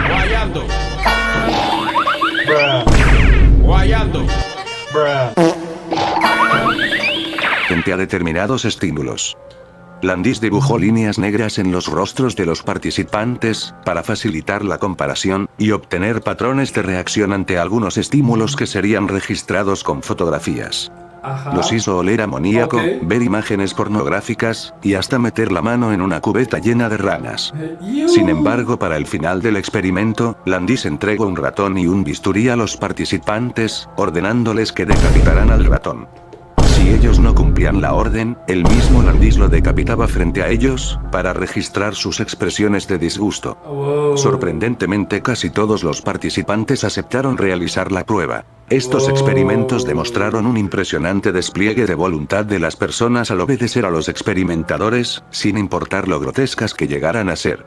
Guayando. Guayando. frente a determinados estímulos. Landis dibujó líneas negras en los rostros de los participantes, para facilitar la comparación, y obtener patrones de reacción ante algunos estímulos que serían registrados con fotografías. Ajá. Los hizo oler amoníaco, Ok. ver imágenes pornográficas, y hasta meter la mano en una cubeta llena de ranas. Iu. Sin embargo, para el final del experimento, Landis entregó un ratón y un bisturí a los participantes, ordenándoles que decapitaran al ratón. Si ellos no cumplían la orden, el mismo Landis lo decapitaba frente a ellos, para registrar sus expresiones de disgusto. Wow. Sorprendentemente, casi todos los participantes aceptaron realizar la prueba. Estos experimentos demostraron un impresionante despliegue de voluntad de las personas al obedecer a los experimentadores, sin importar lo grotescas que llegaran a ser.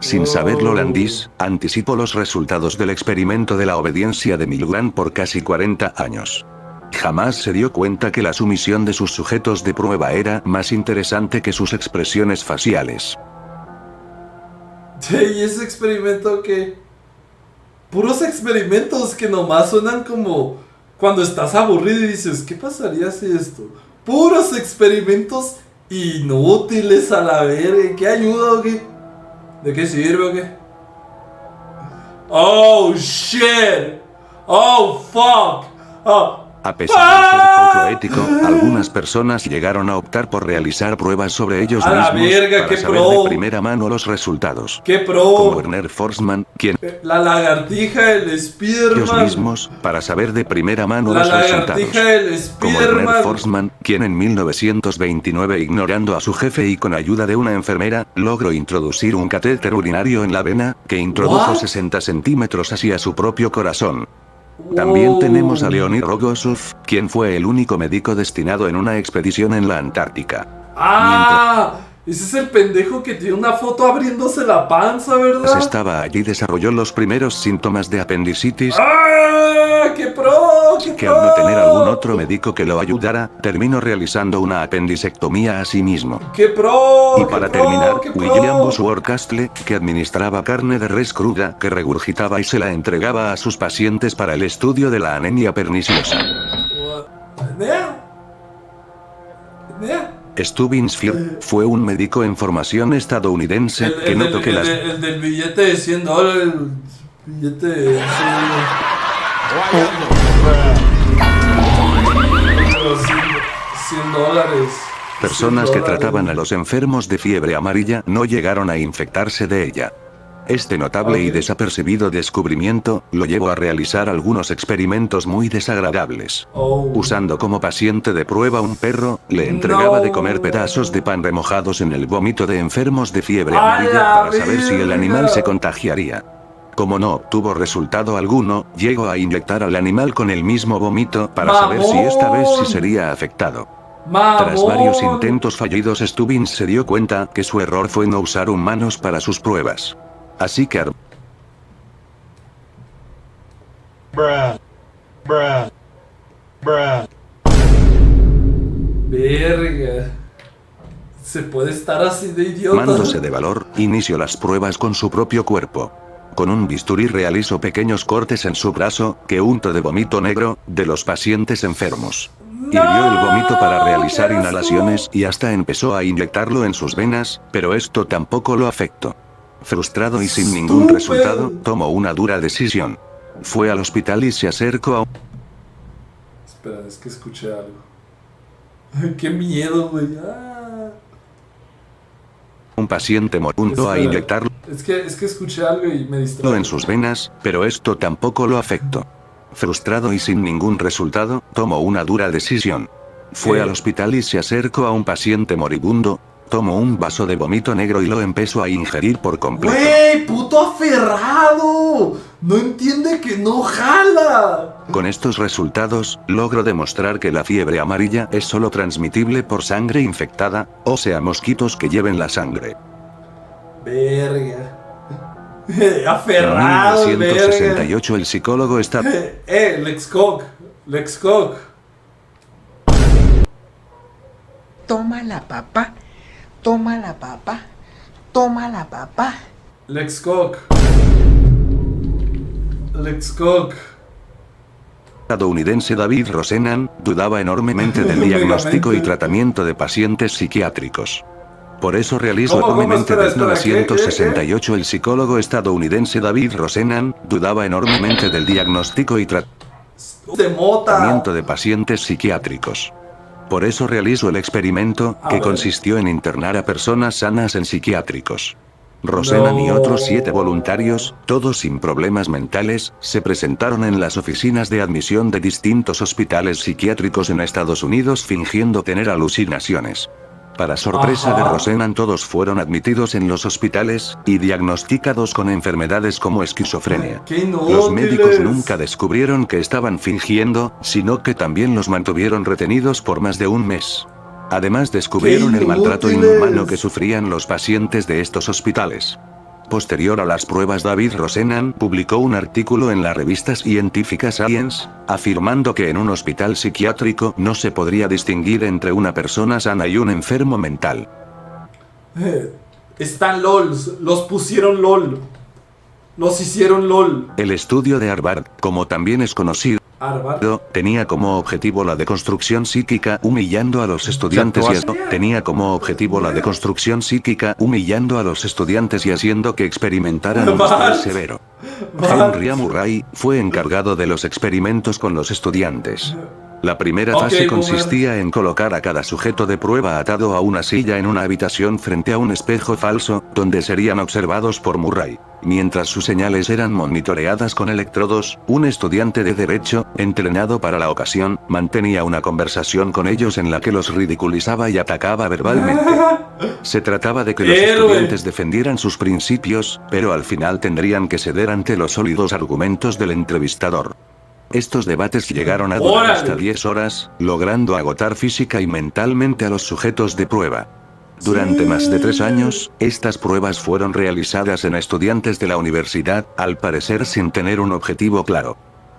Sin saberlo, Landis anticipó los resultados del experimento de la obediencia de Milgram por casi 40 años. Jamás se dio cuenta que la sumisión de sus sujetos de prueba era más interesante que sus expresiones faciales. ¿Y ese experimento qué? Puros experimentos que nomás suenan como cuando estás aburrido y dices, ¿qué pasaría si esto? Puros experimentos inútiles a la verga. ¿Qué ayuda o qué? ¿De qué sirve o qué? Oh shit. Oh fuck. Oh. A pesar de ser poco ético, algunas personas llegaron a optar por realizar pruebas sobre ellos A la mismos, verga, para qué saber pro. de primera mano los resultados. ¡Qué Como pro! Werner Forsman, quien La lagartija, el ellos Spiderman. mismos, para saber de primera mano La los resultados. lagartija, el Como Werner Spiderman. Forsman, quien en 1929, ignorando a su jefe y con ayuda de una enfermera, logró introducir un catéter urinario en la vena, que introdujo What? 60 centímetros hacia su propio corazón. También tenemos a Leonid Rogozov, quien fue el único médico destinado en una expedición en la Antártica. ¡Ah! Ese es el pendejo que tiene una foto abriéndose la panza, Mientras ¿verdad? estaba allí desarrolló los primeros síntomas de apendicitis, ¡Ah! ¡Qué pro! ¡Qué que pro! al no tener algún otro médico que lo ayudara, terminó realizando una apendicectomía a sí mismo. ¡Qué pro! Y qué para pro, terminar, qué pro! William Bosworth Castle, que administraba carne de res cruda, que regurgitaba y se la entregaba a sus pacientes para el estudio de la anemia perniciosa. Nea. Nea. Stubbins Firth fue un médico en formación estadounidense que notó que las el del billete de $100. El billete de los $100. personas que $100. trataban a los enfermos de fiebre amarilla no llegaron a infectarse de ella. Este notable y Ok. desapercibido descubrimiento lo llevó a realizar algunos experimentos muy desagradables. Oh. Usando como paciente de prueba un perro, le entregaba de comer No. pedazos de pan remojados en el vómito de enfermos de fiebre ¡A amarilla la para saber si el verga! animal se contagiaría. Como no obtuvo resultado alguno, llegó a inyectar al animal con el mismo vómito para saber si esta vez sí sería afectado. Tras varios intentos fallidos, Stubbins se dio cuenta que su error fue no usar humanos para sus pruebas. Así que Verga. Se puede estar así de idiota. armándose de valor, inició las pruebas con su propio cuerpo. Con un bisturí realizó pequeños cortes en su brazo, que untó de vómito negro, de los pacientes enfermos. Hirvió el vómito para realizar ¡Qué asco! inhalaciones y hasta empezó a inyectarlo en sus venas, pero esto tampoco lo afectó. Frustrado y sin ningún ¡Estúpido! resultado, tomó una dura decisión. Fue al hospital y se acercó a Espera, es que escuché algo. Ay, qué miedo, güey. un paciente moribundo a Espera. inyectarlo Es que escuché algo y me distrajo. en sus venas, pero esto tampoco lo afectó. Frustrado y sin ningún resultado, tomó una dura decisión. Fue ¿Qué? al hospital y se acercó a un paciente moribundo, tomó un vaso de vómito negro y lo empezó a ingerir por completo. ¡Güey! ¡Puto aferrado! No entiende que no jala. Con estos resultados, logró demostrar que la fiebre amarilla es solo transmitible por sangre infectada, o sea mosquitos que lleven la sangre. Verga. En Aferrado, verga. 1968 el psicólogo está Lex Cock. Lex Cock. Toma la papa, toma la papa, toma la papa. Lex Cock. Lex Cock. estadounidense David Rosenan, dudaba enormemente del diagnóstico y tratamiento de pacientes psiquiátricos. Por eso realizó ¿Cómo? enormemente Espera, desde espera, ¿qué? 1968 el psicólogo estadounidense David Rosenan, dudaba enormemente del diagnóstico y De mota. tratamiento de pacientes psiquiátricos. Por eso realizó el experimento, A que ver. consistió en internar a personas sanas en psiquiátricos. Rosenan y No. otros 7 voluntarios, todos sin problemas mentales, se presentaron en las oficinas de admisión de distintos hospitales psiquiátricos en Estados Unidos fingiendo tener alucinaciones. Para sorpresa de Ajá. Rosenan, todos fueron admitidos en los hospitales, y diagnosticados con enfermedades como esquizofrenia. ¡Qué inútiles! Los médicos nunca descubrieron que estaban fingiendo, sino que también los mantuvieron retenidos por más de un mes. Además descubrieron ¡Qué el maltrato inútiles! inhumano que sufrían los pacientes de estos hospitales. Posterior a las pruebas, David Rosenan publicó un artículo en la revista científica Science, afirmando que en un hospital psiquiátrico no se podría distinguir entre una persona sana y un enfermo mental. Están LOLs. Los pusieron LOL. Los hicieron LOL. El estudio de Harvard, como también es conocido, Harvard. tenía como objetivo la deconstrucción psíquica humillando a los estudiantes y haciendo que experimentaran un estrés severo. Henry A. Murray fue encargado de los experimentos con los estudiantes. La primera Ok, fase boomer. consistía en colocar a cada sujeto de prueba atado a una silla en una habitación frente a un espejo falso, donde serían observados por Murray. Mientras sus señales eran monitoreadas con electrodos, un estudiante de derecho, entrenado para la ocasión, mantenía una conversación con ellos en la que los ridiculizaba y atacaba verbalmente. Se trataba de que los Héroe. estudiantes defendieran sus principios, pero al final tendrían que ceder ante los sólidos argumentos del entrevistador. Estos debates llegaron a durar ¡Órale! hasta 10 horas, logrando agotar física y mentalmente a los sujetos de prueba. Durante más de 3 años, estas pruebas fueron realizadas en estudiantes de la universidad, al parecer sin tener un objetivo claro.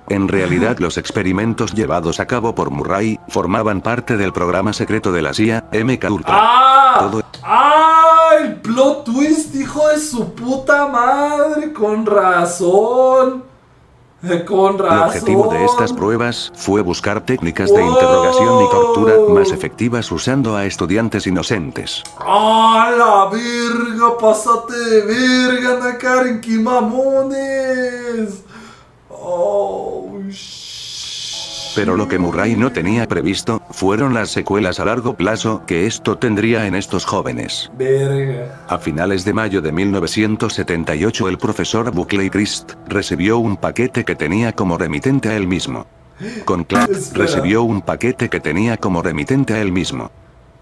En realidad, los experimentos llevados a cabo por Murray formaban parte del programa secreto de la CIA, MK Ultra. ¡Ah! Todo- ¡Ah! El plot twist, hijo de su puta madre. Con razón. Con El razón. objetivo de estas pruebas fue buscar técnicas de interrogación y tortura más efectivas usando a estudiantes inocentes. ¡Ah, la verga! ¡Pásate de verga, Ana Karen! ¡Qué mamones! ¡Oh, Pero lo que Murray no tenía previsto, fueron las secuelas a largo plazo que esto tendría en estos jóvenes. verga! A finales de mayo de 1978 el profesor Buckley Christ recibió un paquete que tenía como remitente a él mismo. Con Clark Espera. recibió un paquete que tenía como remitente a él mismo.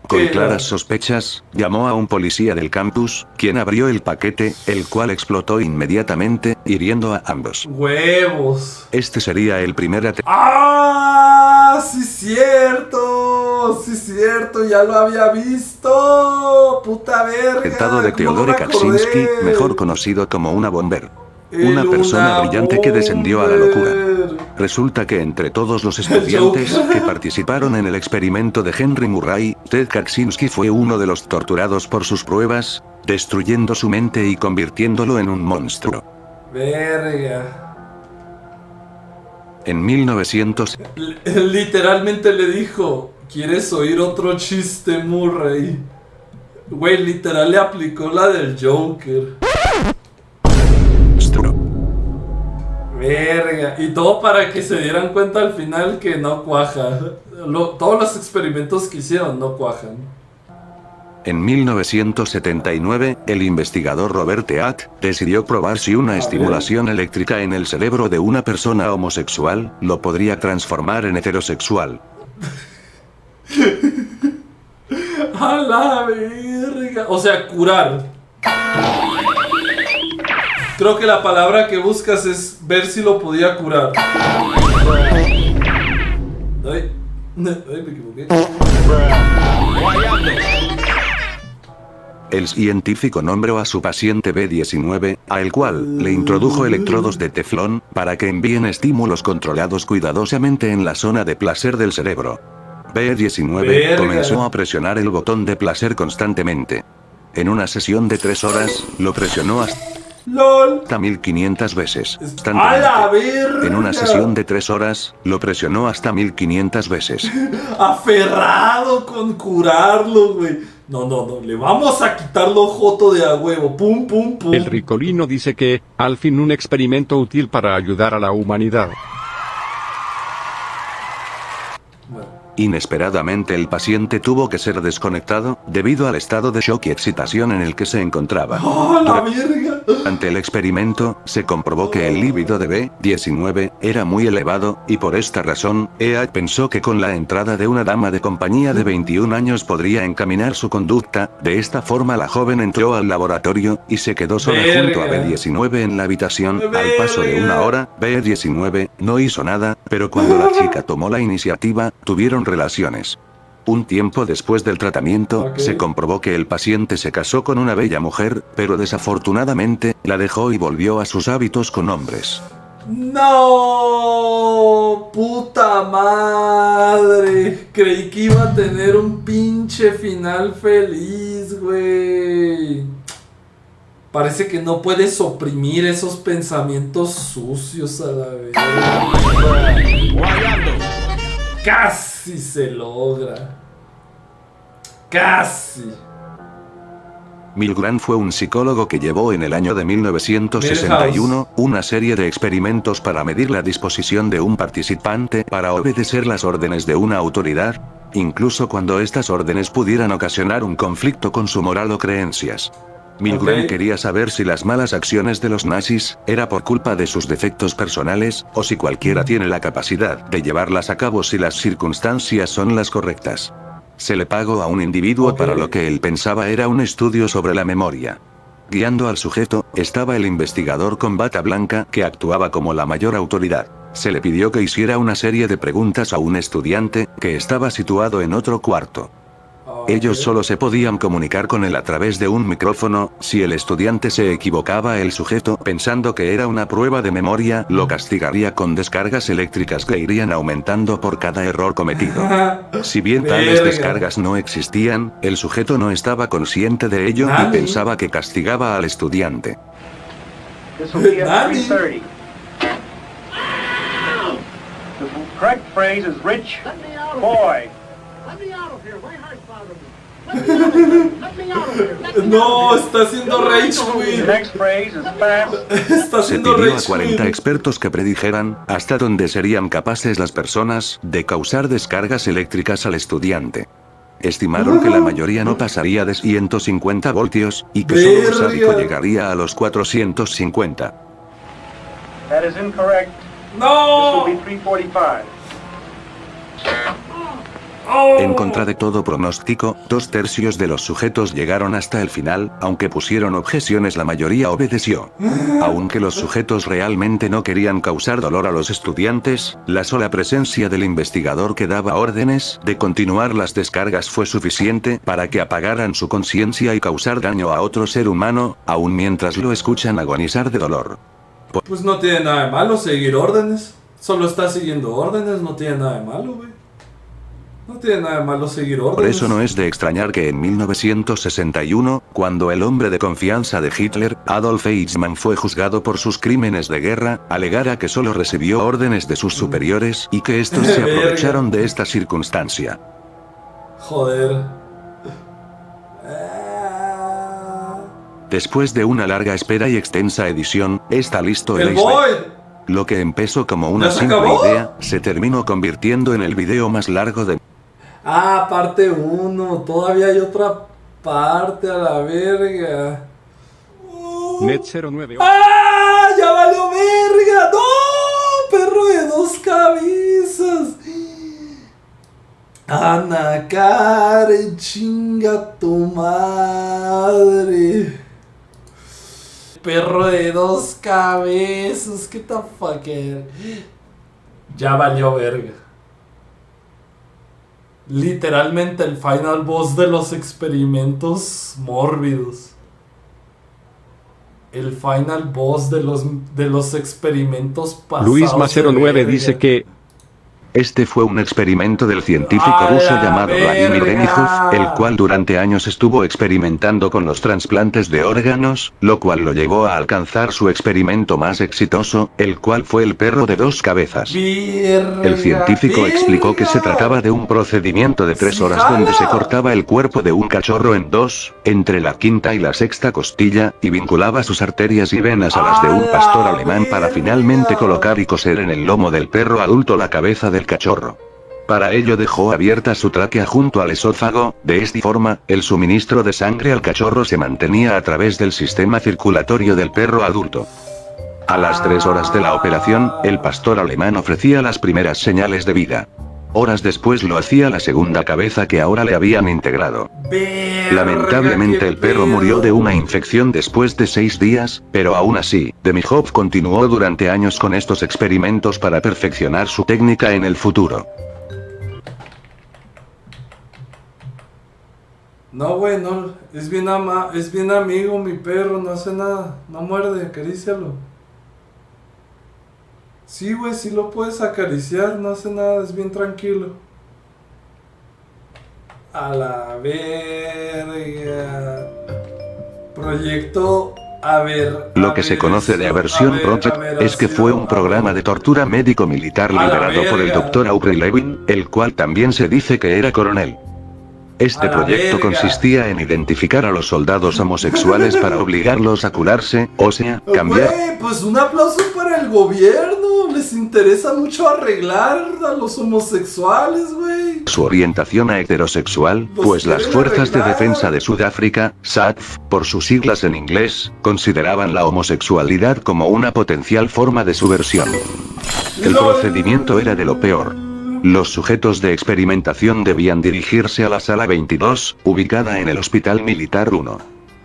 Con ¿Qué? claras sospechas, llamó a un policía del campus, quien abrió el paquete, el cual explotó inmediatamente, hiriendo a ambos. Huevos. Este sería el primer ¡Ah! ¡Sí cierto! ¡Sí cierto! ¡Ya lo había visto! ¡Puta verga! atentado de ¿Cómo Teodore no me acordé? Kaczynski, mejor conocido como una bomber. El Una persona brillante que descendió a la locura. bomber. Resulta que entre todos los estudiantes Joker. que participaron en el experimento de Henry Murray, Ted Kaczynski fue uno de los torturados por sus pruebas, destruyendo su mente y convirtiéndolo en un monstruo. Verga. En 1900, Literalmente le dijo: ¿quieres oír otro chiste, Murray? Güey, literal le aplicó la del Joker. Verga. Y todo para que se dieran cuenta al final que no cuaja. Todos los experimentos que hicieron no cuajan. En 1979, el investigador Robert Teat decidió probar si una estimulación eléctrica en el cerebro de una persona homosexual lo podría transformar en heterosexual. A la verga. O sea, curar. Creo que la palabra que buscas es ver si lo podía curar. Ay, me equivoqué. Guayando. El científico nombró a su paciente B19, al cual le introdujo electrodos de teflón, para que envíen estímulos controlados cuidadosamente en la zona de placer del cerebro. B19 Verga. comenzó a presionar el botón de placer constantemente. En una sesión de 3 horas, lo presionó LOL. hasta 1500 veces. A la verga. En una sesión de 3 horas, lo presionó hasta 1500 veces. Aferrado con curarlo, güey. No, le vamos a quitar lo joto de a huevo. Pum, pum, pum. El Ricolino dice que, al fin un experimento útil para ayudar a la humanidad. Bueno. Inesperadamente el paciente tuvo que ser desconectado, debido al estado de shock y excitación en el que se encontraba. ¡Oh, la verga! Ante el experimento, se comprobó que el líbido de B19 era muy elevado, y por esta razón, EA pensó que con la entrada de una dama de compañía de 21 años podría encaminar su conducta. De esta forma la joven entró al laboratorio, y se quedó sola junto a Verga. B19 en la habitación. Al Verga. paso de una hora, B19 no hizo nada, pero cuando la chica tomó la iniciativa, tuvieron relaciones. Un tiempo después del tratamiento, Ok. se comprobó que el paciente se casó con una bella mujer, pero desafortunadamente, la dejó y volvió a sus hábitos con hombres. ¡No! ¡Puta madre! Creí que iba a tener un pinche final feliz, güey. Parece que no puedes oprimir esos pensamientos sucios a la vez. Guayando. Casi se logra. Casi. Milgram fue un psicólogo que llevó en el año de 1961 una serie de experimentos para medir la disposición de un participante para obedecer las órdenes de una autoridad, incluso cuando estas órdenes pudieran ocasionar un conflicto con su moral o creencias. Milgram Ok. quería saber si las malas acciones de los nazis era por culpa de sus defectos personales, o si cualquiera tiene la capacidad de llevarlas a cabo si las circunstancias son las correctas. Se le pagó a un individuo Ok. para lo que él pensaba era un estudio sobre la memoria. Guiando al sujeto, estaba el investigador con bata blanca que actuaba como la mayor autoridad. Se le pidió que hiciera una serie de preguntas a un estudiante que estaba situado en otro cuarto. Ellos solo se podían comunicar con él a través de un micrófono. Si el estudiante se equivocaba, el sujeto, pensando que era una prueba de memoria, lo castigaría con descargas eléctricas que irían aumentando por cada error cometido. Si bien tales Verga. descargas no existían, el sujeto no estaba consciente de ello y Nani. pensaba que castigaba al estudiante. This will be at Nani. 3:30. The correct phrase is rich boy. Let me out of here. My heart's bothering me. Let me out of here. Let me out of here. Let me No, out of here. está haciendo Rage The Quit. next phrase is fast. Está Se haciendo pidió a Rage 40 Quit. expertos que predijeran hasta dónde serían capaces las personas de causar descargas eléctricas al estudiante. Estimaron que la mayoría no pasaría de 150 voltios, y que solo un Verga. sádico llegaría a los 450. That is incorrect. This No. will be 3:45. En contra de todo pronóstico, 2/3 de los sujetos llegaron hasta el final, aunque pusieron objeciones la mayoría obedeció. Aunque los sujetos realmente no querían causar dolor a los estudiantes, la sola presencia del investigador que daba órdenes de continuar las descargas fue suficiente para que apagaran su conciencia y causar daño a otro ser humano, aun mientras lo escuchan agonizar de dolor. Pues no tiene nada de malo seguir órdenes. Solo está siguiendo órdenes, no tiene nada de malo, güey. No tiene nada de malo seguir órdenes. Por eso no es de extrañar que en 1961, cuando el hombre de confianza de Hitler, Adolf Eichmann, fue juzgado por sus crímenes de guerra, alegara que solo recibió órdenes de sus superiores y que estos se aprovecharon de esta circunstancia. Joder. Después de una larga espera y extensa edición, está listo el ¡El iceberg. Void! Lo que empezó como una ¿Ya se simple acabó? idea, se terminó convirtiendo en el video más largo de... Ah, parte 1. Todavía hay otra parte a la verga. Net 098. ¡Ah! ¡Ya valió verga! ¡No! ¡Perro de 2 cabezas! Ana Karen, chinga tu madre. Perro de 2 cabezas, ¿qué the fuck? Ya valió verga. Literalmente el final boss de los experimentos mórbidos. El final boss de los experimentos pasados. Luisma09 dice que Este fue un experimento del científico ¡A ruso la llamado Vladimir verga! Denikhov, el cual durante años estuvo experimentando con los trasplantes de órganos, lo cual lo llevó a alcanzar su experimento más exitoso, el cual fue el perro de 2 cabezas. El científico explicó que se trataba de un procedimiento de 3 horas donde se cortaba el cuerpo de un cachorro en 2, entre la quinta y la sexta costilla, y vinculaba sus arterias y venas a las de un pastor alemán para finalmente colocar y coser en el lomo del perro adulto la cabeza del cachorro. Para ello dejó abierta su tráquea junto al esófago, de esta forma, el suministro de sangre al cachorro se mantenía a través del sistema circulatorio del perro adulto. A las 3 horas de la operación, el pastor alemán ofrecía las primeras señales de vida. Horas después lo hacía la segunda cabeza que ahora le habían integrado. Lamentablemente el perro murió de una infección después de 6 días, pero aún así, Denikhov continuó durante años con estos experimentos para perfeccionar su técnica en el futuro. No, güey, no. Es bien amigo mi perro, no hace nada. No muerde, acarícialo. Sí, güey, sí lo puedes acariciar, no hace nada, es bien tranquilo. A la verga. Proyecto, a ver. Lo que se conoce de Aversion Project es que fue un programa de tortura médico-militar A la liderado por el verga. Dr. Aubrey Levin, el cual también se dice que era coronel. Este A la proyecto verga. consistía en identificar a los soldados homosexuales para obligarlos a curarse, o sea, cambiar Güey, pues un aplauso para el gobierno. Les interesa mucho arreglar a los homosexuales, güey. su orientación a heterosexual, Los pues las quieren fuerzas de arreglar. defensa de Sudáfrica, SADF, por sus siglas en inglés, consideraban la homosexualidad como una potencial forma de subversión. El LOL. procedimiento era de lo peor. Los sujetos de experimentación debían dirigirse a la sala 22, ubicada en el Hospital Militar 1.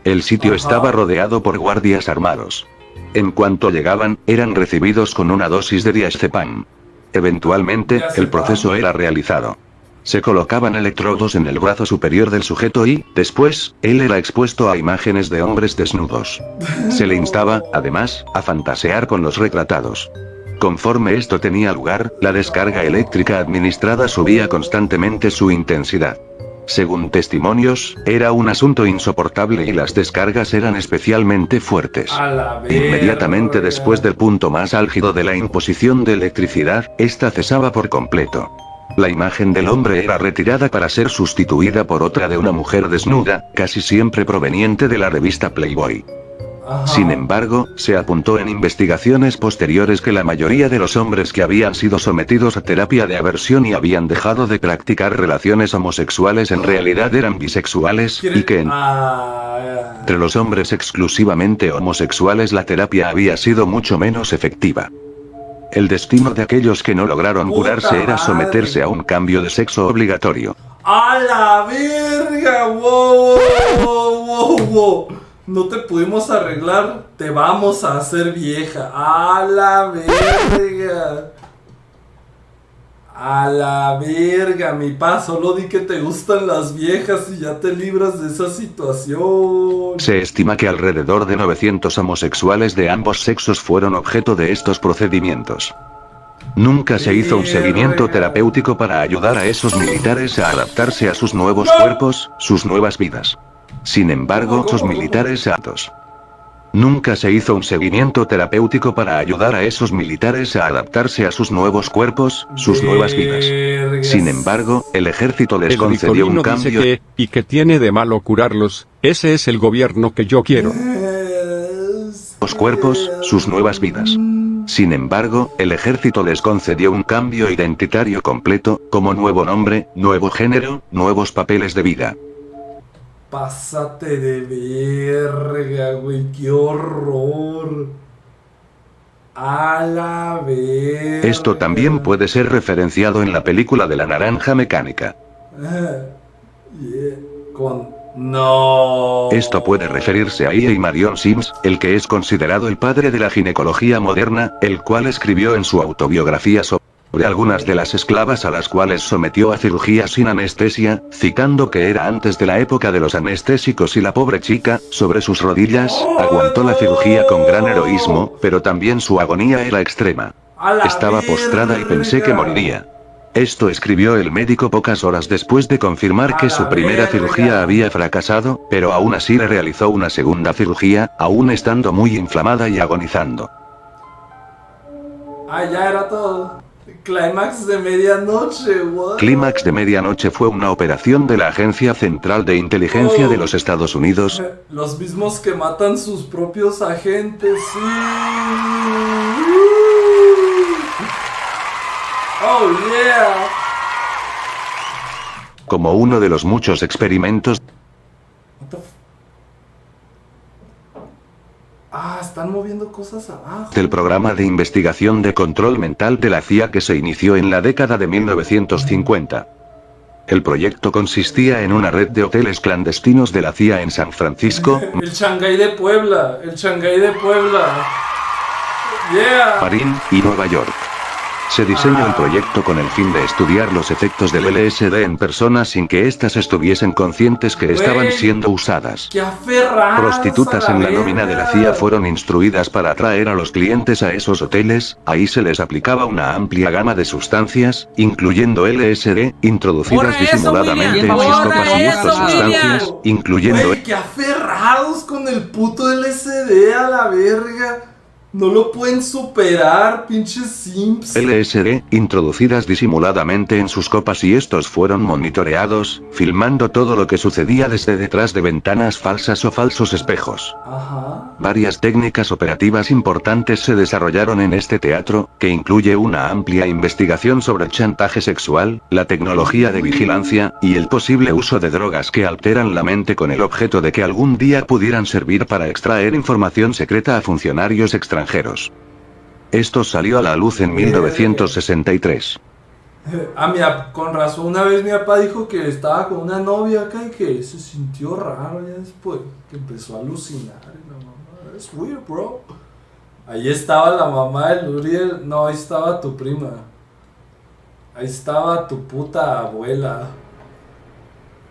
El sitio Ajá. estaba rodeado por guardias armados. En cuanto llegaban, eran recibidos con una dosis de diazepam. Eventualmente, Diazepam. el proceso era realizado. Se colocaban electrodos en el brazo superior del sujeto y, después, él era expuesto a imágenes de hombres desnudos. Se le instaba, además, a fantasear con los retratados. Conforme esto tenía lugar, la descarga eléctrica administrada subía constantemente su intensidad. Según testimonios, era un asunto insoportable y las descargas eran especialmente fuertes. A la verga. Inmediatamente después del punto más álgido de la imposición de electricidad, esta cesaba por completo. La imagen del hombre era retirada para ser sustituida por otra de una mujer desnuda, casi siempre proveniente de la revista Playboy. Ajá. Sin embargo, se apuntó en investigaciones posteriores que la mayoría de los hombres que habían sido sometidos a terapia de aversión y habían dejado de practicar relaciones homosexuales en realidad eran bisexuales, y que entre los hombres exclusivamente homosexuales la terapia había sido mucho menos efectiva. El destino de aquellos que no lograron Puta curarse era madre. someterse a un cambio de sexo obligatorio. ¡A la verga! ¡Wow! ¡Wow! ¡Wow! ¡Wow! No te pudimos arreglar, te vamos a hacer vieja. ¡A la verga! ¡A la verga! Mi pa, solo di que te gustan las viejas y ya te libras de esa situación. Se estima que alrededor de 900 homosexuales de ambos sexos fueron objeto de estos procedimientos. Nunca se hizo un seguimiento terapéutico para ayudar a esos militares a adaptarse a sus nuevos cuerpos, sus nuevas vidas. Sin embargo, esos militares santos. Nunca se hizo un seguimiento terapéutico para ayudar a esos militares a adaptarse a sus nuevos cuerpos, sus nuevas vidas. Sin embargo, el ejército les El concedió un Ricolino dice cambio. y que tiene de malo curarlos. Ese es el gobierno que yo quiero. Los cuerpos, sus nuevas vidas. Sin embargo, el ejército les concedió un cambio identitario completo, como nuevo nombre, nuevo género, nuevos papeles de vida. Pásate de verga, güey, qué horror. A la verga. Esto también puede ser referenciado en la película de la naranja mecánica. Yeah. No. Esto puede referirse a E.A. Marion Sims, el que es considerado el padre de la ginecología moderna, el cual escribió en su autobiografía sobre algunas de las esclavas a las cuales sometió a cirugía sin anestesia, citando que era antes de la época de los anestésicos y la pobre chica, sobre sus rodillas, aguantó la cirugía con gran heroísmo, pero también su agonía era extrema. A la Estaba postrada y pensé que verga. moriría. Esto escribió el médico pocas horas después de confirmar que su primera cirugía había fracasado, pero aún así le realizó una segunda cirugía, aún estando muy inflamada y agonizando. Ah, ya era todo. Clímax de medianoche, what? Clímax de medianoche fue una operación de la Agencia Central de Inteligencia de los Estados Unidos. Los mismos que matan sus propios agentes, sí. Oh yeah. Como uno de los muchos experimentos What the f- Ah, están moviendo cosas abajo. del programa de investigación de control mental de la CIA que se inició en la década de 1950. El proyecto consistía en una red de hoteles clandestinos de la CIA en San Francisco, El Shanghái de Puebla, el Shanghái de Puebla. Yeah. Marín, y Nueva York. Se diseñó el proyecto con el fin de estudiar los efectos del LSD en personas sin que éstas estuviesen conscientes que estaban Güey. siendo usadas. Qué aferradas. Prostitutas a en la nómina de la verga. CIA fueron instruidas para atraer a los clientes a esos hoteles, ahí se les aplicaba una amplia gama de sustancias, incluyendo LSD, introducidas Borra eso, disimuladamente William. en sus Borra copas y eso, estas sustancias, William. incluyendo Güey, qué aferrados con el puto LSD a la verga. No lo pueden superar, pinches simps. LSD, introducidas disimuladamente en sus copas y estos fueron monitoreados, filmando todo lo que sucedía desde detrás de ventanas falsas o falsos espejos. Ajá. Varias técnicas operativas importantes se desarrollaron en este teatro, que incluye una amplia investigación sobre el chantaje sexual, la tecnología de vigilancia, y el posible uso de drogas que alteran la mente con el objeto de que algún día pudieran servir para extraer información secreta a funcionarios extranjeros. Esto salió a la luz en 1963. Con razón, una vez mi papá dijo que estaba con una novia acá y que se sintió raro ya después, que empezó a alucinar. Y la mamá, es weird, bro. Ahí estaba la mamá de Luriel. No, ahí estaba tu prima. Ahí estaba tu puta abuela.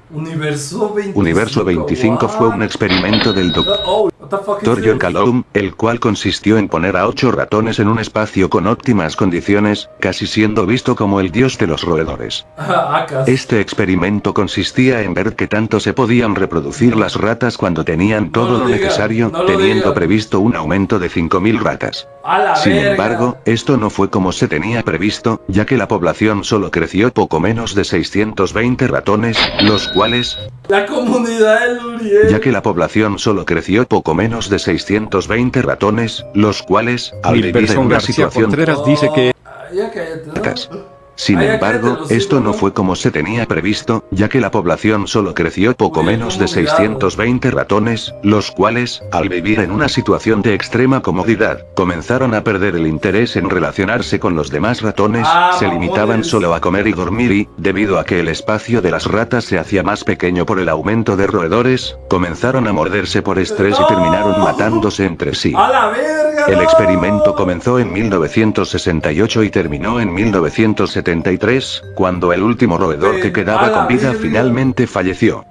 Universo 25. Universo 25 fue un experimento del doctor Oh, what the fuck is John this? Calhoun, el cual consistió en poner a 8 ratones en un espacio con óptimas condiciones, casi siendo visto como el dios de los roedores. Acas. Este experimento consistía en ver qué tanto se podían reproducir las ratas cuando tenían todo lo lo diga, necesario, no lo teniendo diga. previsto un aumento de 5.000 ratas. A la Sin verga. embargo, esto no fue como se tenía previsto, ya que la población solo creció poco menos de 620 ratones, los cuales, La comunidad de Luriel. ya que la población solo creció poco menos de 620 ratones, los cuales, al vivir en Nilperson una García situación Contreras dice que Ya cállate, ¿no? ratas, Sin Ay, ya embargo, cállate los esto hijos, no ¿no? fue como se tenía previsto, ya que la población solo creció poco Uy, menos de ¿cómo cuidado? 620 ratones, los cuales, al vivir en una situación de extrema comodidad, comenzaron a perder el interés en relacionarse con los demás ratones, se limitaban mamones. solo a comer y dormir y, debido a que el espacio de las ratas se hacía más pequeño por el aumento de roedores, comenzaron a morderse por estrés y terminaron matándose entre sí. ¡A la verga! El no! experimento comenzó en 1968 y terminó en 1973, cuando el último roedor que Ven, quedaba a la con vida verga. finalmente falleció.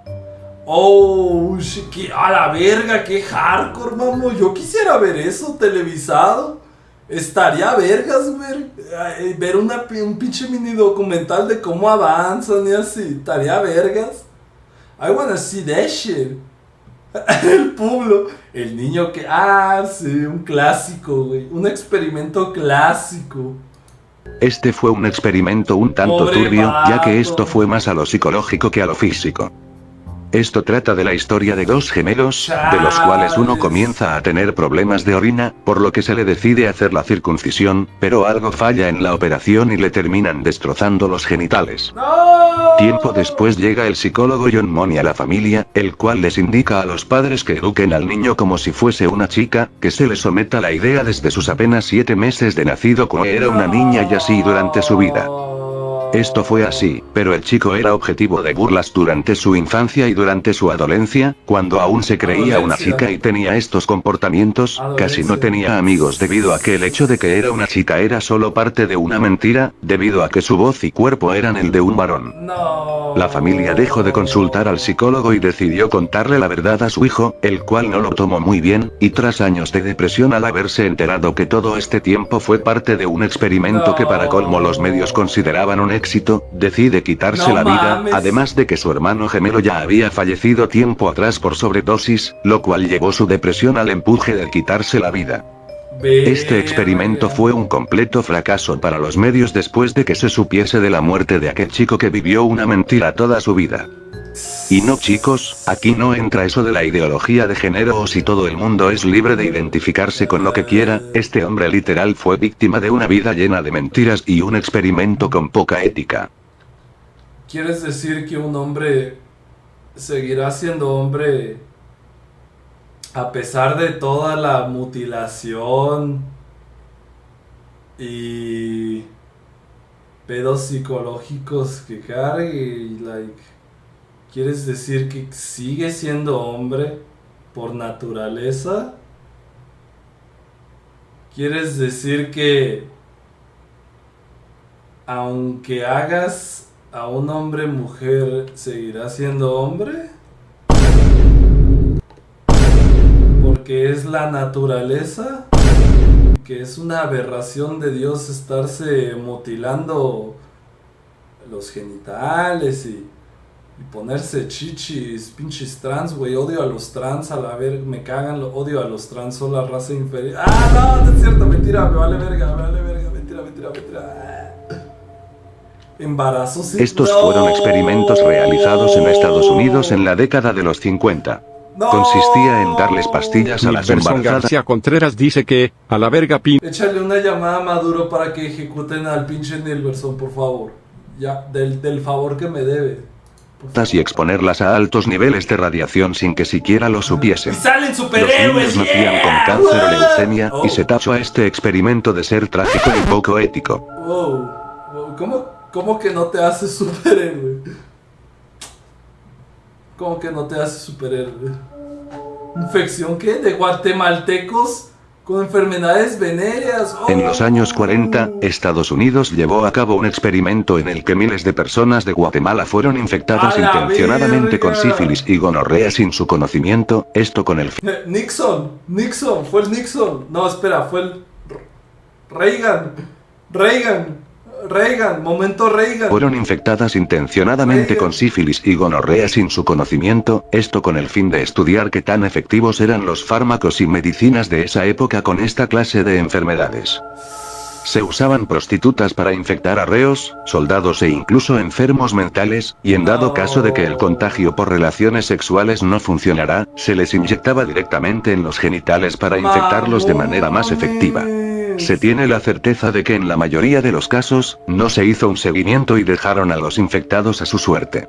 Oh, a la verga, qué hardcore, mamo. Yo quisiera ver eso televisado. Estaría vergas, ver un pinche mini documental de cómo avanzan y así. Estaría vergas. I wanna see that shit. El pueblo. El niño que... Ah, sí, un clásico, güey. Un experimento clásico. Este fue un experimento un tanto Pobre turbio, ya que vato. esto fue más a lo psicológico que a lo físico. Esto trata de la historia de dos gemelos, de los cuales uno Chales. comienza a tener problemas de orina, por lo que se le decide hacer la circuncisión, pero algo falla en la operación y le terminan destrozando los genitales. ¡No! Tiempo después llega el psicólogo John Money a la familia, el cual les indica a los padres que eduquen al niño como si fuese una chica, que se le someta la idea desde sus apenas 7 meses de nacido como era una niña y así durante su vida. Esto fue así, pero el chico era objetivo de burlas durante su infancia y durante su adolescencia, cuando aún se creía una chica y tenía estos comportamientos, casi no tenía amigos debido a que el hecho de que era una chica era solo parte de una mentira, debido a que su voz y cuerpo eran el de un varón. No. La familia dejó de consultar al psicólogo y decidió contarle la verdad a su hijo, el cual no lo tomó muy bien, y tras años de depresión al haberse enterado que todo este tiempo fue parte de un experimento que para colmo los medios consideraban un éxito, decide quitarse No la vida, mames. además de que su hermano gemelo ya había fallecido tiempo atrás por sobredosis, lo cual llevó su depresión al empuje de quitarse la vida. Este experimento fue un completo fracaso para los medios después de que se supiese de la muerte de aquel chico que vivió una mentira toda su vida. Y no, chicos, aquí no entra eso de la ideología de género o si todo el mundo es libre de identificarse con lo que quiera. Este hombre literal fue víctima de una vida llena de mentiras y un experimento con poca ética. ¿Quieres decir que un hombre seguirá siendo hombre a pesar de toda la mutilación y pedos psicológicos que cargue? ¿Quieres decir que sigue siendo hombre por naturaleza? ¿Quieres decir que aunque hagas a un hombre mujer, seguirá siendo hombre? Porque es la naturaleza, que es una aberración de Dios estarse mutilando los genitales y ponerse chichis, pinches trans, güey. Odio a los trans, a la verga, me cagan, odio a los trans, son la raza inferior. Ah, no es cierto, mentira, me vale verga, mentira. Embarazos. Estos fueron experimentos realizados en Estados Unidos en la década de los 50. No. Consistía en darles pastillas a las Nilberson embarazadas. García Contreras dice que, a la verga pin... Échale una llamada a Maduro para que ejecuten al pinche Nilberson, por favor. Ya, del favor que me debe. Y exponerlas a altos niveles de radiación sin que siquiera lo Y supiesen. salen Los superhéroes. niños nacían con yeah, cáncer o wow. leucemia, y Oh. se tachó a este experimento de ser trágico y poco ético. Wow. ¿Cómo que no te hace superhéroe? ¿Cómo que no te hace superhéroe? ¿Infección qué? ¿De guatemaltecos con enfermedades venéreas? Oh. En los años 40, Estados Unidos llevó a cabo un experimento en el que miles de personas de Guatemala fueron infectadas ¡A la intencionadamente con verga! sífilis y gonorrea sin su conocimiento, esto con el fin Nixon, fue el Nixon. No, espera, fue el Reagan, momento Reagan. fueron infectadas intencionadamente Reagan. con sífilis y gonorrea sin su conocimiento, esto con el fin de estudiar qué tan efectivos eran los fármacos y medicinas de esa época con esta clase de enfermedades. Se usaban prostitutas para infectar a reos, soldados e incluso enfermos mentales, y en dado caso de que el contagio por relaciones sexuales no funcionara, se les inyectaba directamente en los genitales para infectarlos de manera más efectiva. Se tiene la certeza de que en la mayoría de los casos, no se hizo un seguimiento y dejaron a los infectados a su suerte.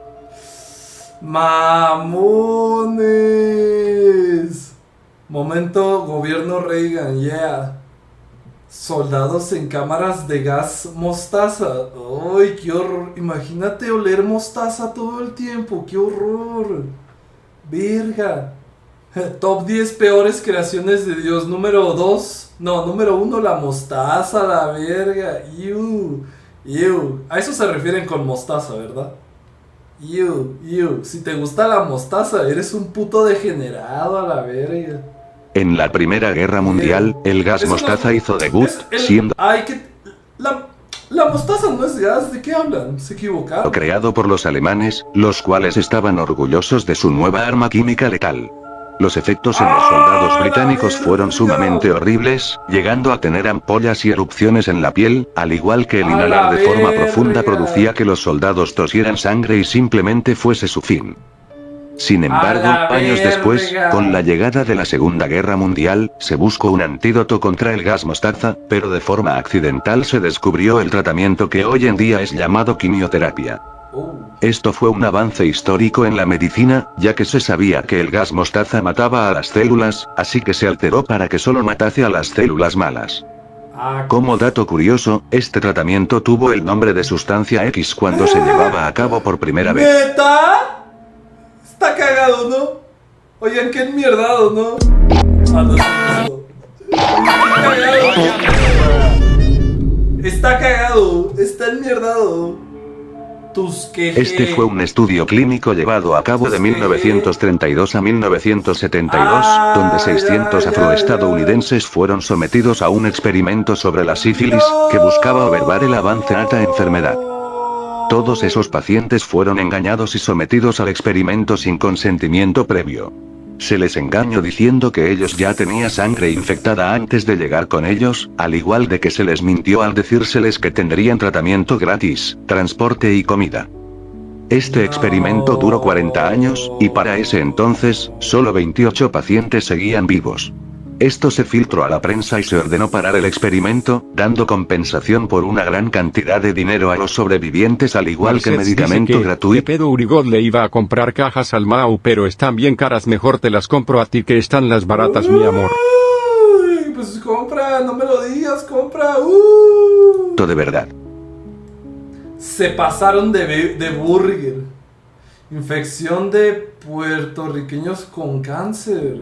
Mamones. Momento gobierno Reagan, yeah. Soldados en cámaras de gas mostaza. Ay, qué horror. Imagínate oler mostaza todo el tiempo. Qué horror. Verga. Top 10 peores creaciones de Dios. Número 2. No, número 1, la mostaza, la verga. Ew. A eso se refieren con mostaza, ¿verdad? Si te gusta la mostaza, eres un puto degenerado a la verga. En la Primera Guerra Mundial, el gas Eso mostaza no- hizo debut, es el- siendo Ay, que... La mostaza no es gas, ¿de qué hablan? Se equivocaron. creado por los alemanes, los cuales estaban orgullosos de su nueva arma química letal. Los efectos en los soldados británicos fueron sumamente horribles, llegando a tener ampollas y erupciones en la piel, al igual que el ¡A inhalar la de forma verga! profunda producía que los soldados tosieran sangre y simplemente fuese su fin. Sin embargo, la años después, verga! con la llegada de la Segunda Guerra Mundial, se buscó un antídoto contra el gas mostaza, pero de forma accidental se descubrió el tratamiento que hoy en día es llamado quimioterapia. Esto fue un avance histórico en la medicina, ya que se sabía que el gas mostaza mataba a las células, así que se alteró para que solo matase a las células malas. Como dato curioso, este tratamiento tuvo el nombre de sustancia X cuando se llevaba a cabo por primera vez. ¿Neta? Está cagado, ¿no? Oigan, qué enmierdado, ¿no? Está cagado, está enmierdado. Tus quejes. Este fue un estudio clínico llevado a cabo de 1932 a 1972, donde 600 afroestadounidenses fueron sometidos a un experimento sobre la sífilis, que buscaba averbar el avance a esta enfermedad. Todos esos pacientes fueron engañados y sometidos al experimento sin consentimiento previo. Se les engañó diciendo que ellos ya tenían sangre infectada antes de llegar con ellos, al igual de que se les mintió al decírseles que tendrían tratamiento gratis, transporte y comida. Este experimento duró 40 años, y para ese entonces, solo 28 pacientes seguían vivos. Esto se filtró a la prensa y se ordenó parar el experimento, dando compensación por una gran cantidad de dinero a los sobrevivientes al igual que Mercedes dice medicamento que, ¿qué gratuito. pedo Urigot le iba a comprar cajas al Mau pero están bien caras, mejor te las compro a ti que están las baratas mi amor? Uy, pues compra, no me lo digas, compra. De verdad. Se pasaron de burger. Infección de puertorriqueños con cáncer.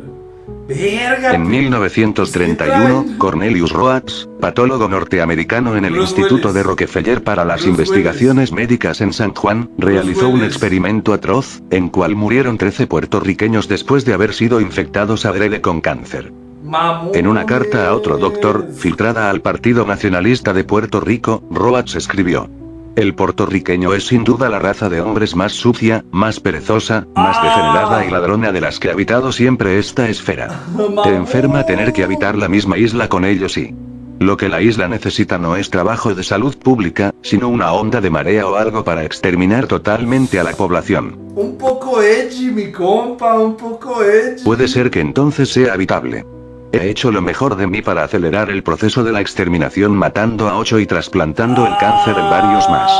Verga. En 1931, Cornelius Rhoads, patólogo norteamericano en el Bruce Instituto Willis. de Rockefeller para las Bruce investigaciones médicas en San Juan, realizó un Willis. experimento atroz, en cual murieron 13 puertorriqueños después de haber sido infectados adrede con cáncer. Mamones. En una carta a otro doctor, filtrada al Partido Nacionalista de Puerto Rico, Rhoads escribió: "El puertorriqueño es sin duda la raza de hombres más sucia, más perezosa, más degenerada y ladrona de las que ha habitado siempre esta esfera. Te enferma tener que habitar la misma isla con ellos y... Lo que la isla necesita no es trabajo de salud pública, sino una onda de marea o algo para exterminar totalmente a la población. Un poco edgy, mi compa, un poco edgy. Puede ser que entonces sea habitable. He hecho lo mejor de mí para acelerar el proceso de la exterminación matando a 8 y trasplantando el cáncer en varios más.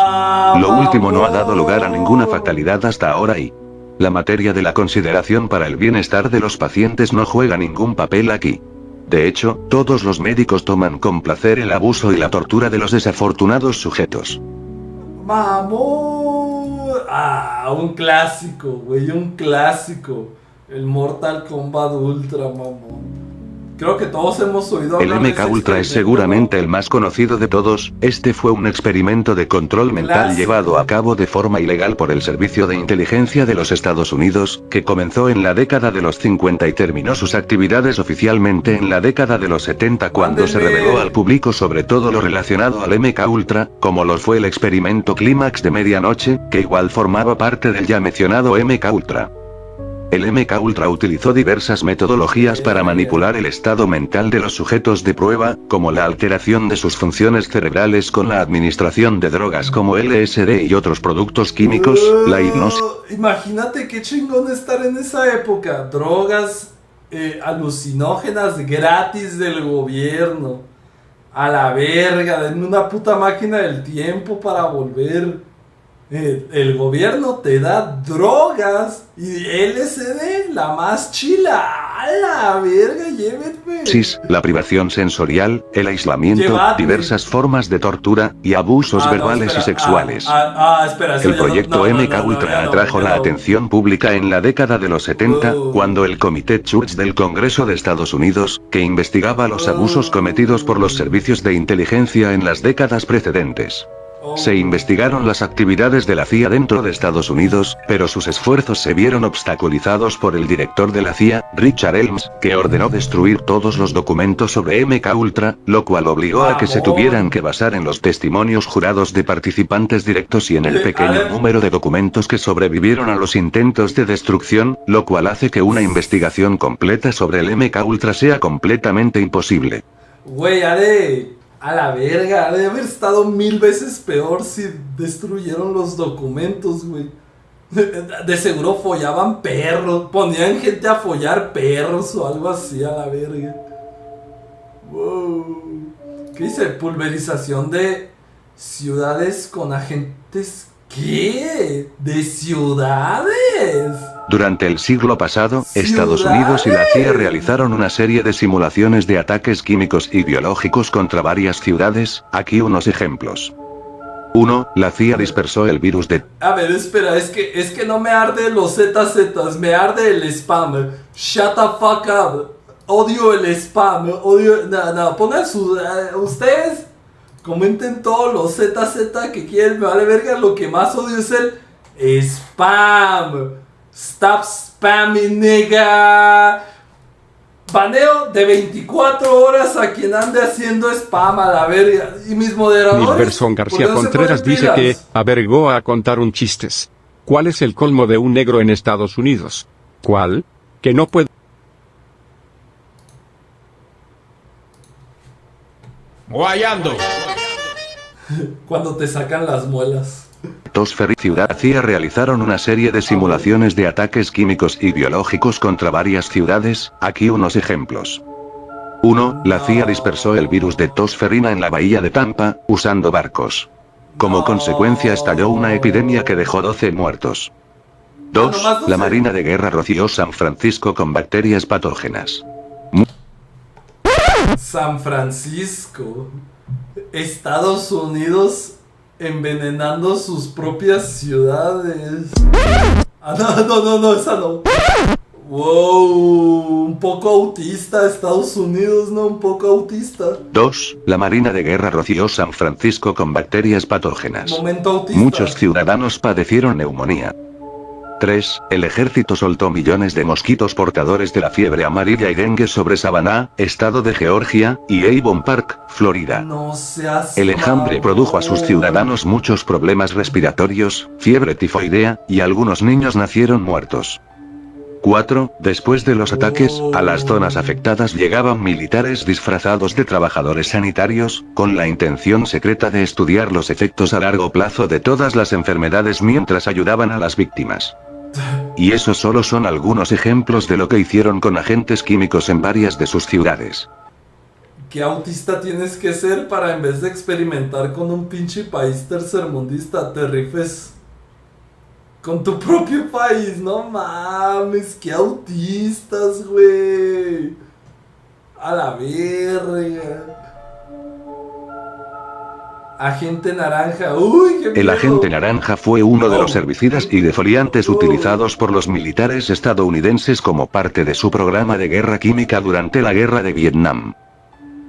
Lo último no ha dado lugar a ninguna fatalidad hasta ahora y... La materia de la consideración para el bienestar de los pacientes no juega ningún papel aquí. De hecho, todos los médicos toman con placer el abuso y la tortura de los desafortunados sujetos". Mamón. Un clásico, güey, un clásico. El Mortal Kombat Ultra, mamón. Creo que todos hemos oído El hablar de MK ese Ultra es experimento, seguramente ¿no? el más conocido de todos. Este fue un experimento de control mental Clásico. llevado a cabo de forma ilegal por el Servicio de Inteligencia de los Estados Unidos, que comenzó en la década de los 50 y terminó sus actividades oficialmente en la década de los 70 cuando se Mándenme. reveló al público sobre todo lo relacionado al MK Ultra, como lo fue el experimento Clímax de Medianoche, que igual formaba parte del ya mencionado MK Ultra. El MK Ultra utilizó diversas metodologías para manipular el estado mental de los sujetos de prueba, como la alteración de sus funciones cerebrales con la administración de drogas como LSD y otros productos químicos, la hipnosis. Imagínate qué chingón estar en esa época. Drogas alucinógenas gratis del gobierno. A la verga, denme una puta máquina del tiempo para volver. El gobierno te da drogas y LSD, la más chila. A la verga, llévenme. La privación sensorial, el aislamiento, Llevadme. diversas formas de tortura y abusos No, verbales espera. y sexuales. Espera, eso El ya no- proyecto no, no, MK no, no, Ultra ya no, atrajo ya la no. atención pública en la década de los 70, cuando el Comité Church del Congreso de Estados Unidos, que investigaba los abusos cometidos por los servicios de inteligencia en las décadas precedentes. Se investigaron las actividades de la CIA dentro de Estados Unidos, pero sus esfuerzos se vieron obstaculizados por el director de la CIA, Richard Helms, que ordenó destruir todos los documentos sobre MK Ultra, lo cual obligó a que se tuvieran que basar en los testimonios jurados de participantes directos y en el pequeño número de documentos que sobrevivieron a los intentos de destrucción, lo cual hace que una investigación completa sobre el MK Ultra sea completamente imposible. Güey, a la verga, ha de haber estado 1000 veces peor si destruyeron los documentos, güey. De seguro follaban perros, ponían gente a follar perros o algo así, a la verga. Wow. ¿Qué dice? Pulverización de ciudades con agentes. ¿Qué? ¿De ciudades? Durante el siglo pasado, Estados Unidos y la CIA realizaron una serie de simulaciones de ataques químicos y biológicos contra varias ciudades, aquí unos ejemplos. 1. La CIA dispersó el virus de... A ver, espera, es que no me arde los ZZs, me arde el spam. Shut the fuck up. Odio el spam, odio... No, pongan su... ustedes comenten todos los ZZ que quieren, me vale verga, lo que más odio es el spam. Stop spamming, nigga. Baneo de 24 horas a quien ande haciendo spam, a la verga. Y mis moderadores. Milberson García ¿por qué no se Contreras ponen dice que pilas? averiguó a contar un chistes. ¿Cuál es el colmo de un negro en Estados Unidos? ¿Cuál? Que no puede. Guayando. Cuando te sacan las muelas. Tosfer y Ciudad CIA realizaron una serie de simulaciones de ataques químicos y biológicos contra varias ciudades, aquí unos ejemplos. 1. La CIA dispersó el virus de tosferina en la bahía de Tampa, usando barcos. Como consecuencia estalló una epidemia que dejó 12 muertos. 2. La Marina de Guerra roció San Francisco con bacterias patógenas. San Francisco. Estados Unidos envenenando sus propias ciudades. No, esa no. Wow, un poco autista Estados Unidos, ¿no? Un poco autista. 2. La Marina de Guerra roció San Francisco con bacterias patógenas. Momento autista. Muchos ciudadanos padecieron neumonía. 3. El ejército soltó millones de mosquitos portadores de la fiebre amarilla y dengue sobre Savannah, estado de Georgia, y Avon Park, Florida. No seas El enjambre produjo a sus ciudadanos muchos problemas respiratorios, fiebre tifoidea, y algunos niños nacieron muertos. 4. Después de los ataques, a las zonas afectadas llegaban militares disfrazados de trabajadores sanitarios, con la intención secreta de estudiar los efectos a largo plazo de todas las enfermedades mientras ayudaban a las víctimas. Y esos solo son algunos ejemplos de lo que hicieron con agentes químicos en varias de sus ciudades. ¿Qué autista tienes que ser para en vez de experimentar con un pinche país tercermundista te rifes con tu propio país? No mames, qué autistas, güey. A la verga. Agente naranja, uy, qué El miedo. agente naranja fue uno de los herbicidas y defoliantes utilizados por los militares estadounidenses como parte de su programa de guerra química durante la guerra de Vietnam.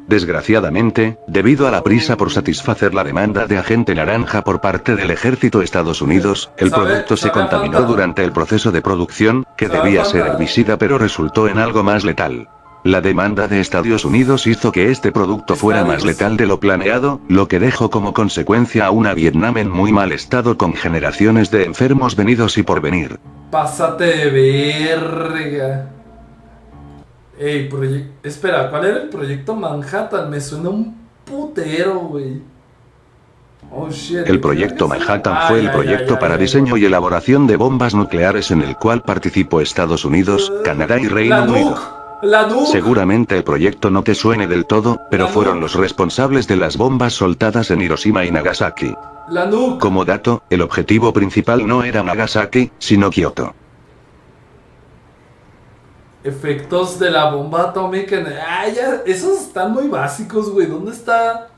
Desgraciadamente, debido a la prisa por satisfacer la demanda de agente naranja por parte del ejército de Estados Unidos, el producto se contaminó durante el proceso de producción, que debía ser herbicida pero resultó en algo más letal. La demanda de Estados Unidos hizo que este producto fuera más letal de lo planeado, lo que dejó como consecuencia a una Vietnam en muy mal estado con generaciones de enfermos venidos y por venir. Pásate de verga. Ey, espera, ¿cuál era el proyecto Manhattan? Me suena un putero, güey. Oh shit. El proyecto Manhattan fue el proyecto para diseño y elaboración de bombas nucleares en el cual participó Estados Unidos, Canadá y Reino Unido. La nuke. Seguramente el proyecto no te suene del todo, pero La fueron nuke. los responsables de las bombas soltadas en Hiroshima y Nagasaki. La nuke. Como dato, el objetivo principal no era Nagasaki, sino Kioto. Efectos de la bomba atómica. Ya, esos están muy básicos, güey. ¿Dónde está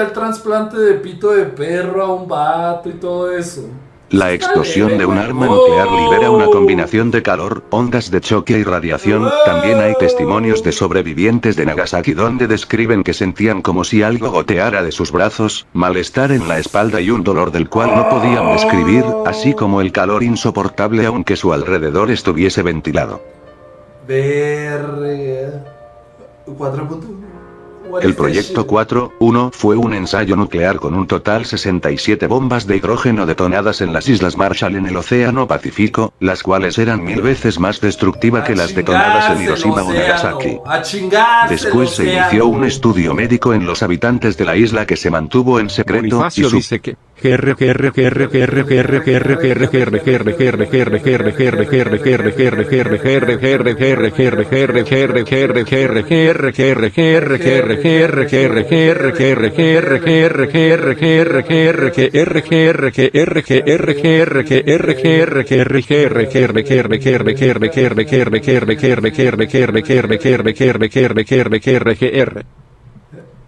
el trasplante de pito de perro a un vato y todo eso? La Está explosión leve, de un güey. arma nuclear libera una combinación de calor, ondas de choque y radiación. También hay testimonios de sobrevivientes de Nagasaki donde describen que sentían como si algo goteara de sus brazos, malestar en la espalda y un dolor del cual no podían describir, así como el calor insoportable aunque su alrededor estuviese ventilado. Verga. 4.1. El proyecto 4.1 fue un ensayo nuclear con un total 67 bombas de hidrógeno detonadas en las Islas Marshall en el Océano Pacífico, las cuales eran 1000 veces más destructivas que las detonadas en Hiroshima o Nagasaki. A chingarse el Después se océano. inició un estudio médico en los habitantes de la isla que se mantuvo en secreto y Bonifacio dice que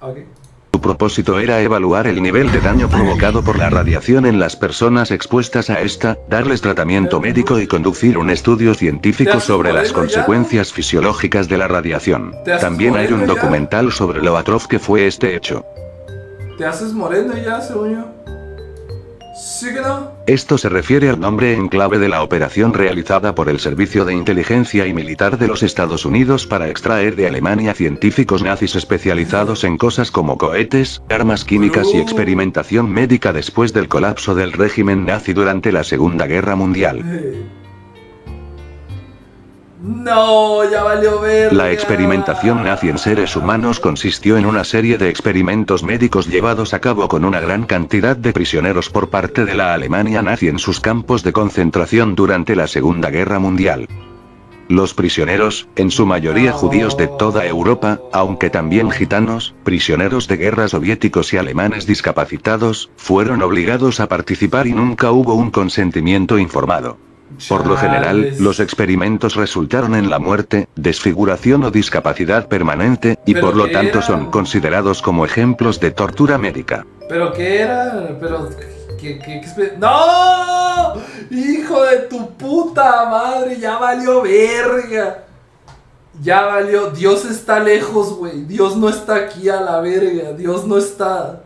Okay. su propósito era evaluar el nivel de daño provocado por la radiación en las personas expuestas a esta, darles tratamiento médico y conducir un estudio científico sobre las consecuencias fisiológicas de la radiación. También hay un documental sobre lo atroz que fue este hecho. Te haces moreno ya, según yo. ¿Sí que no? Esto se refiere al nombre en clave de la operación realizada por el Servicio de Inteligencia y Militar de los Estados Unidos para extraer de Alemania científicos nazis especializados en cosas como cohetes, armas químicas y experimentación médica después del colapso del régimen nazi durante la Segunda Guerra Mundial. No, ya valió ver. La experimentación nazi en seres humanos consistió en una serie de experimentos médicos llevados a cabo con una gran cantidad de prisioneros por parte de la Alemania nazi en sus campos de concentración durante la Segunda Guerra Mundial. Los prisioneros, en su mayoría judíos de toda Europa, aunque también gitanos, prisioneros de guerra soviéticos y alemanes discapacitados, fueron obligados a participar y nunca hubo un consentimiento informado. Por lo general, los experimentos resultaron en la muerte, desfiguración o discapacidad permanente, y por lo tanto son considerados como ejemplos de tortura médica. ¿Pero qué era? ¿Pero ¡No! ¡Hijo de tu puta madre! ¡Ya valió verga! Ya valió. Dios está lejos, güey. Dios no está aquí a la verga. Dios no está.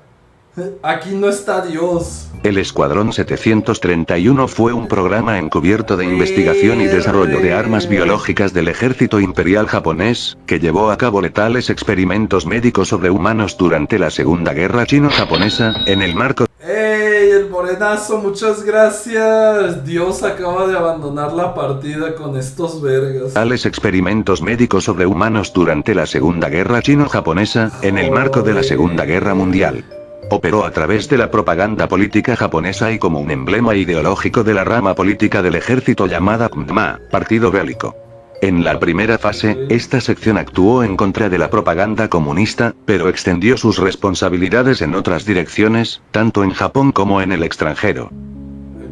Aquí no está Dios. El Escuadrón 731 fue un programa encubierto de investigación y desarrollo de armas biológicas del ejército imperial japonés, que llevó a cabo letales experimentos médicos sobre humanos durante la Segunda Guerra Chino-Japonesa, en el marco ¡Ey, el morenazo! Muchas gracias. Dios acaba de abandonar la partida con estos vergas. tales experimentos médicos sobre humanos durante la Segunda Guerra Chino-Japonesa, en el marco de la Segunda Guerra Mundial. Operó a través de la propaganda política japonesa y como un emblema ideológico de la rama política del ejército llamada PMDA, Partido Bélico. En la primera fase, esta sección actuó en contra de la propaganda comunista, pero extendió sus responsabilidades en otras direcciones, tanto en Japón como en el extranjero.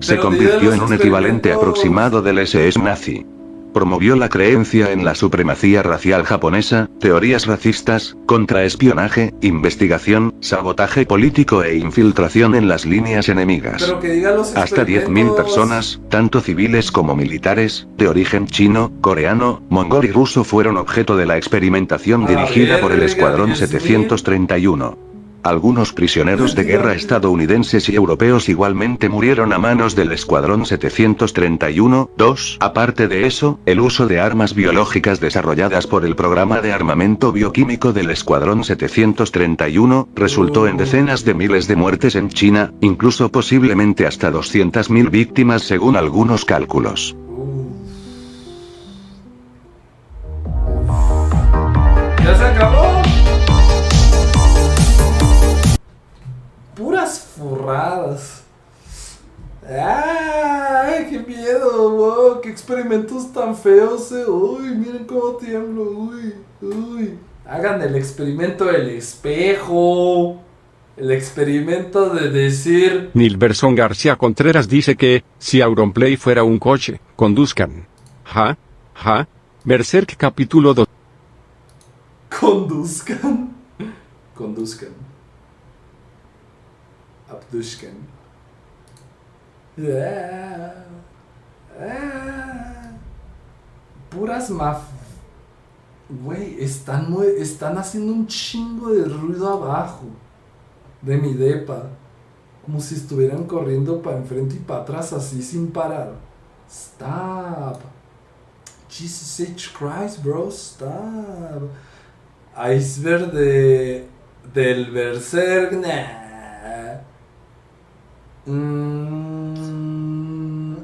Se convirtió en un equivalente aproximado del SS nazi. Promovió la creencia en la supremacía racial japonesa, teorías racistas, contraespionaje, investigación, sabotaje político e infiltración en las líneas enemigas. Pero que diga los Hasta 10.000 personas, tanto civiles como militares, de origen chino, coreano, mongol y ruso fueron objeto de la experimentación dirigida por el Escuadrón 731. Algunos prisioneros de guerra estadounidenses y europeos igualmente murieron a manos del Escuadrón 731-2. Aparte de eso, el uso de armas biológicas desarrolladas por el programa de armamento bioquímico del Escuadrón 731 resultó en decenas de miles de muertes en China, incluso posiblemente hasta 200.000 víctimas según algunos cálculos. ¿Ya se acabó? Puras furradas. ¡Ay, qué miedo, wow! qué experimentos tan feos, Uy, miren cómo tiemblo, uy, uy. Hagan el experimento del espejo. El experimento de decir... Nilberson García Contreras dice que, si Auronplay fuera un coche, conduzcan. Ja, ja. Berserk capítulo 2. Conduzcan. Conduzcan. Abdushkan. Puras Güey, están haciendo un chingo de ruido abajo de mi depa. Como si estuvieran corriendo para enfrente y para atrás así sin parar. Stop. Jesus H. Christ, bro, stop. Iceberg del Berserk, nah.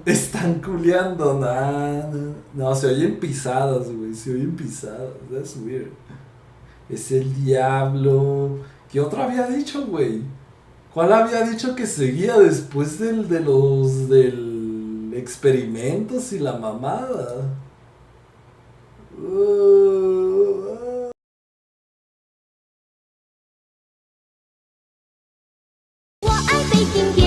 Están culeando, nah. No, se oyen pisadas, güey. Se oyen pisadas. That's weird. Es el diablo. ¿Qué otro había dicho, güey? ¿Cuál había dicho que seguía después del experimentos y la mamada?我爱北京电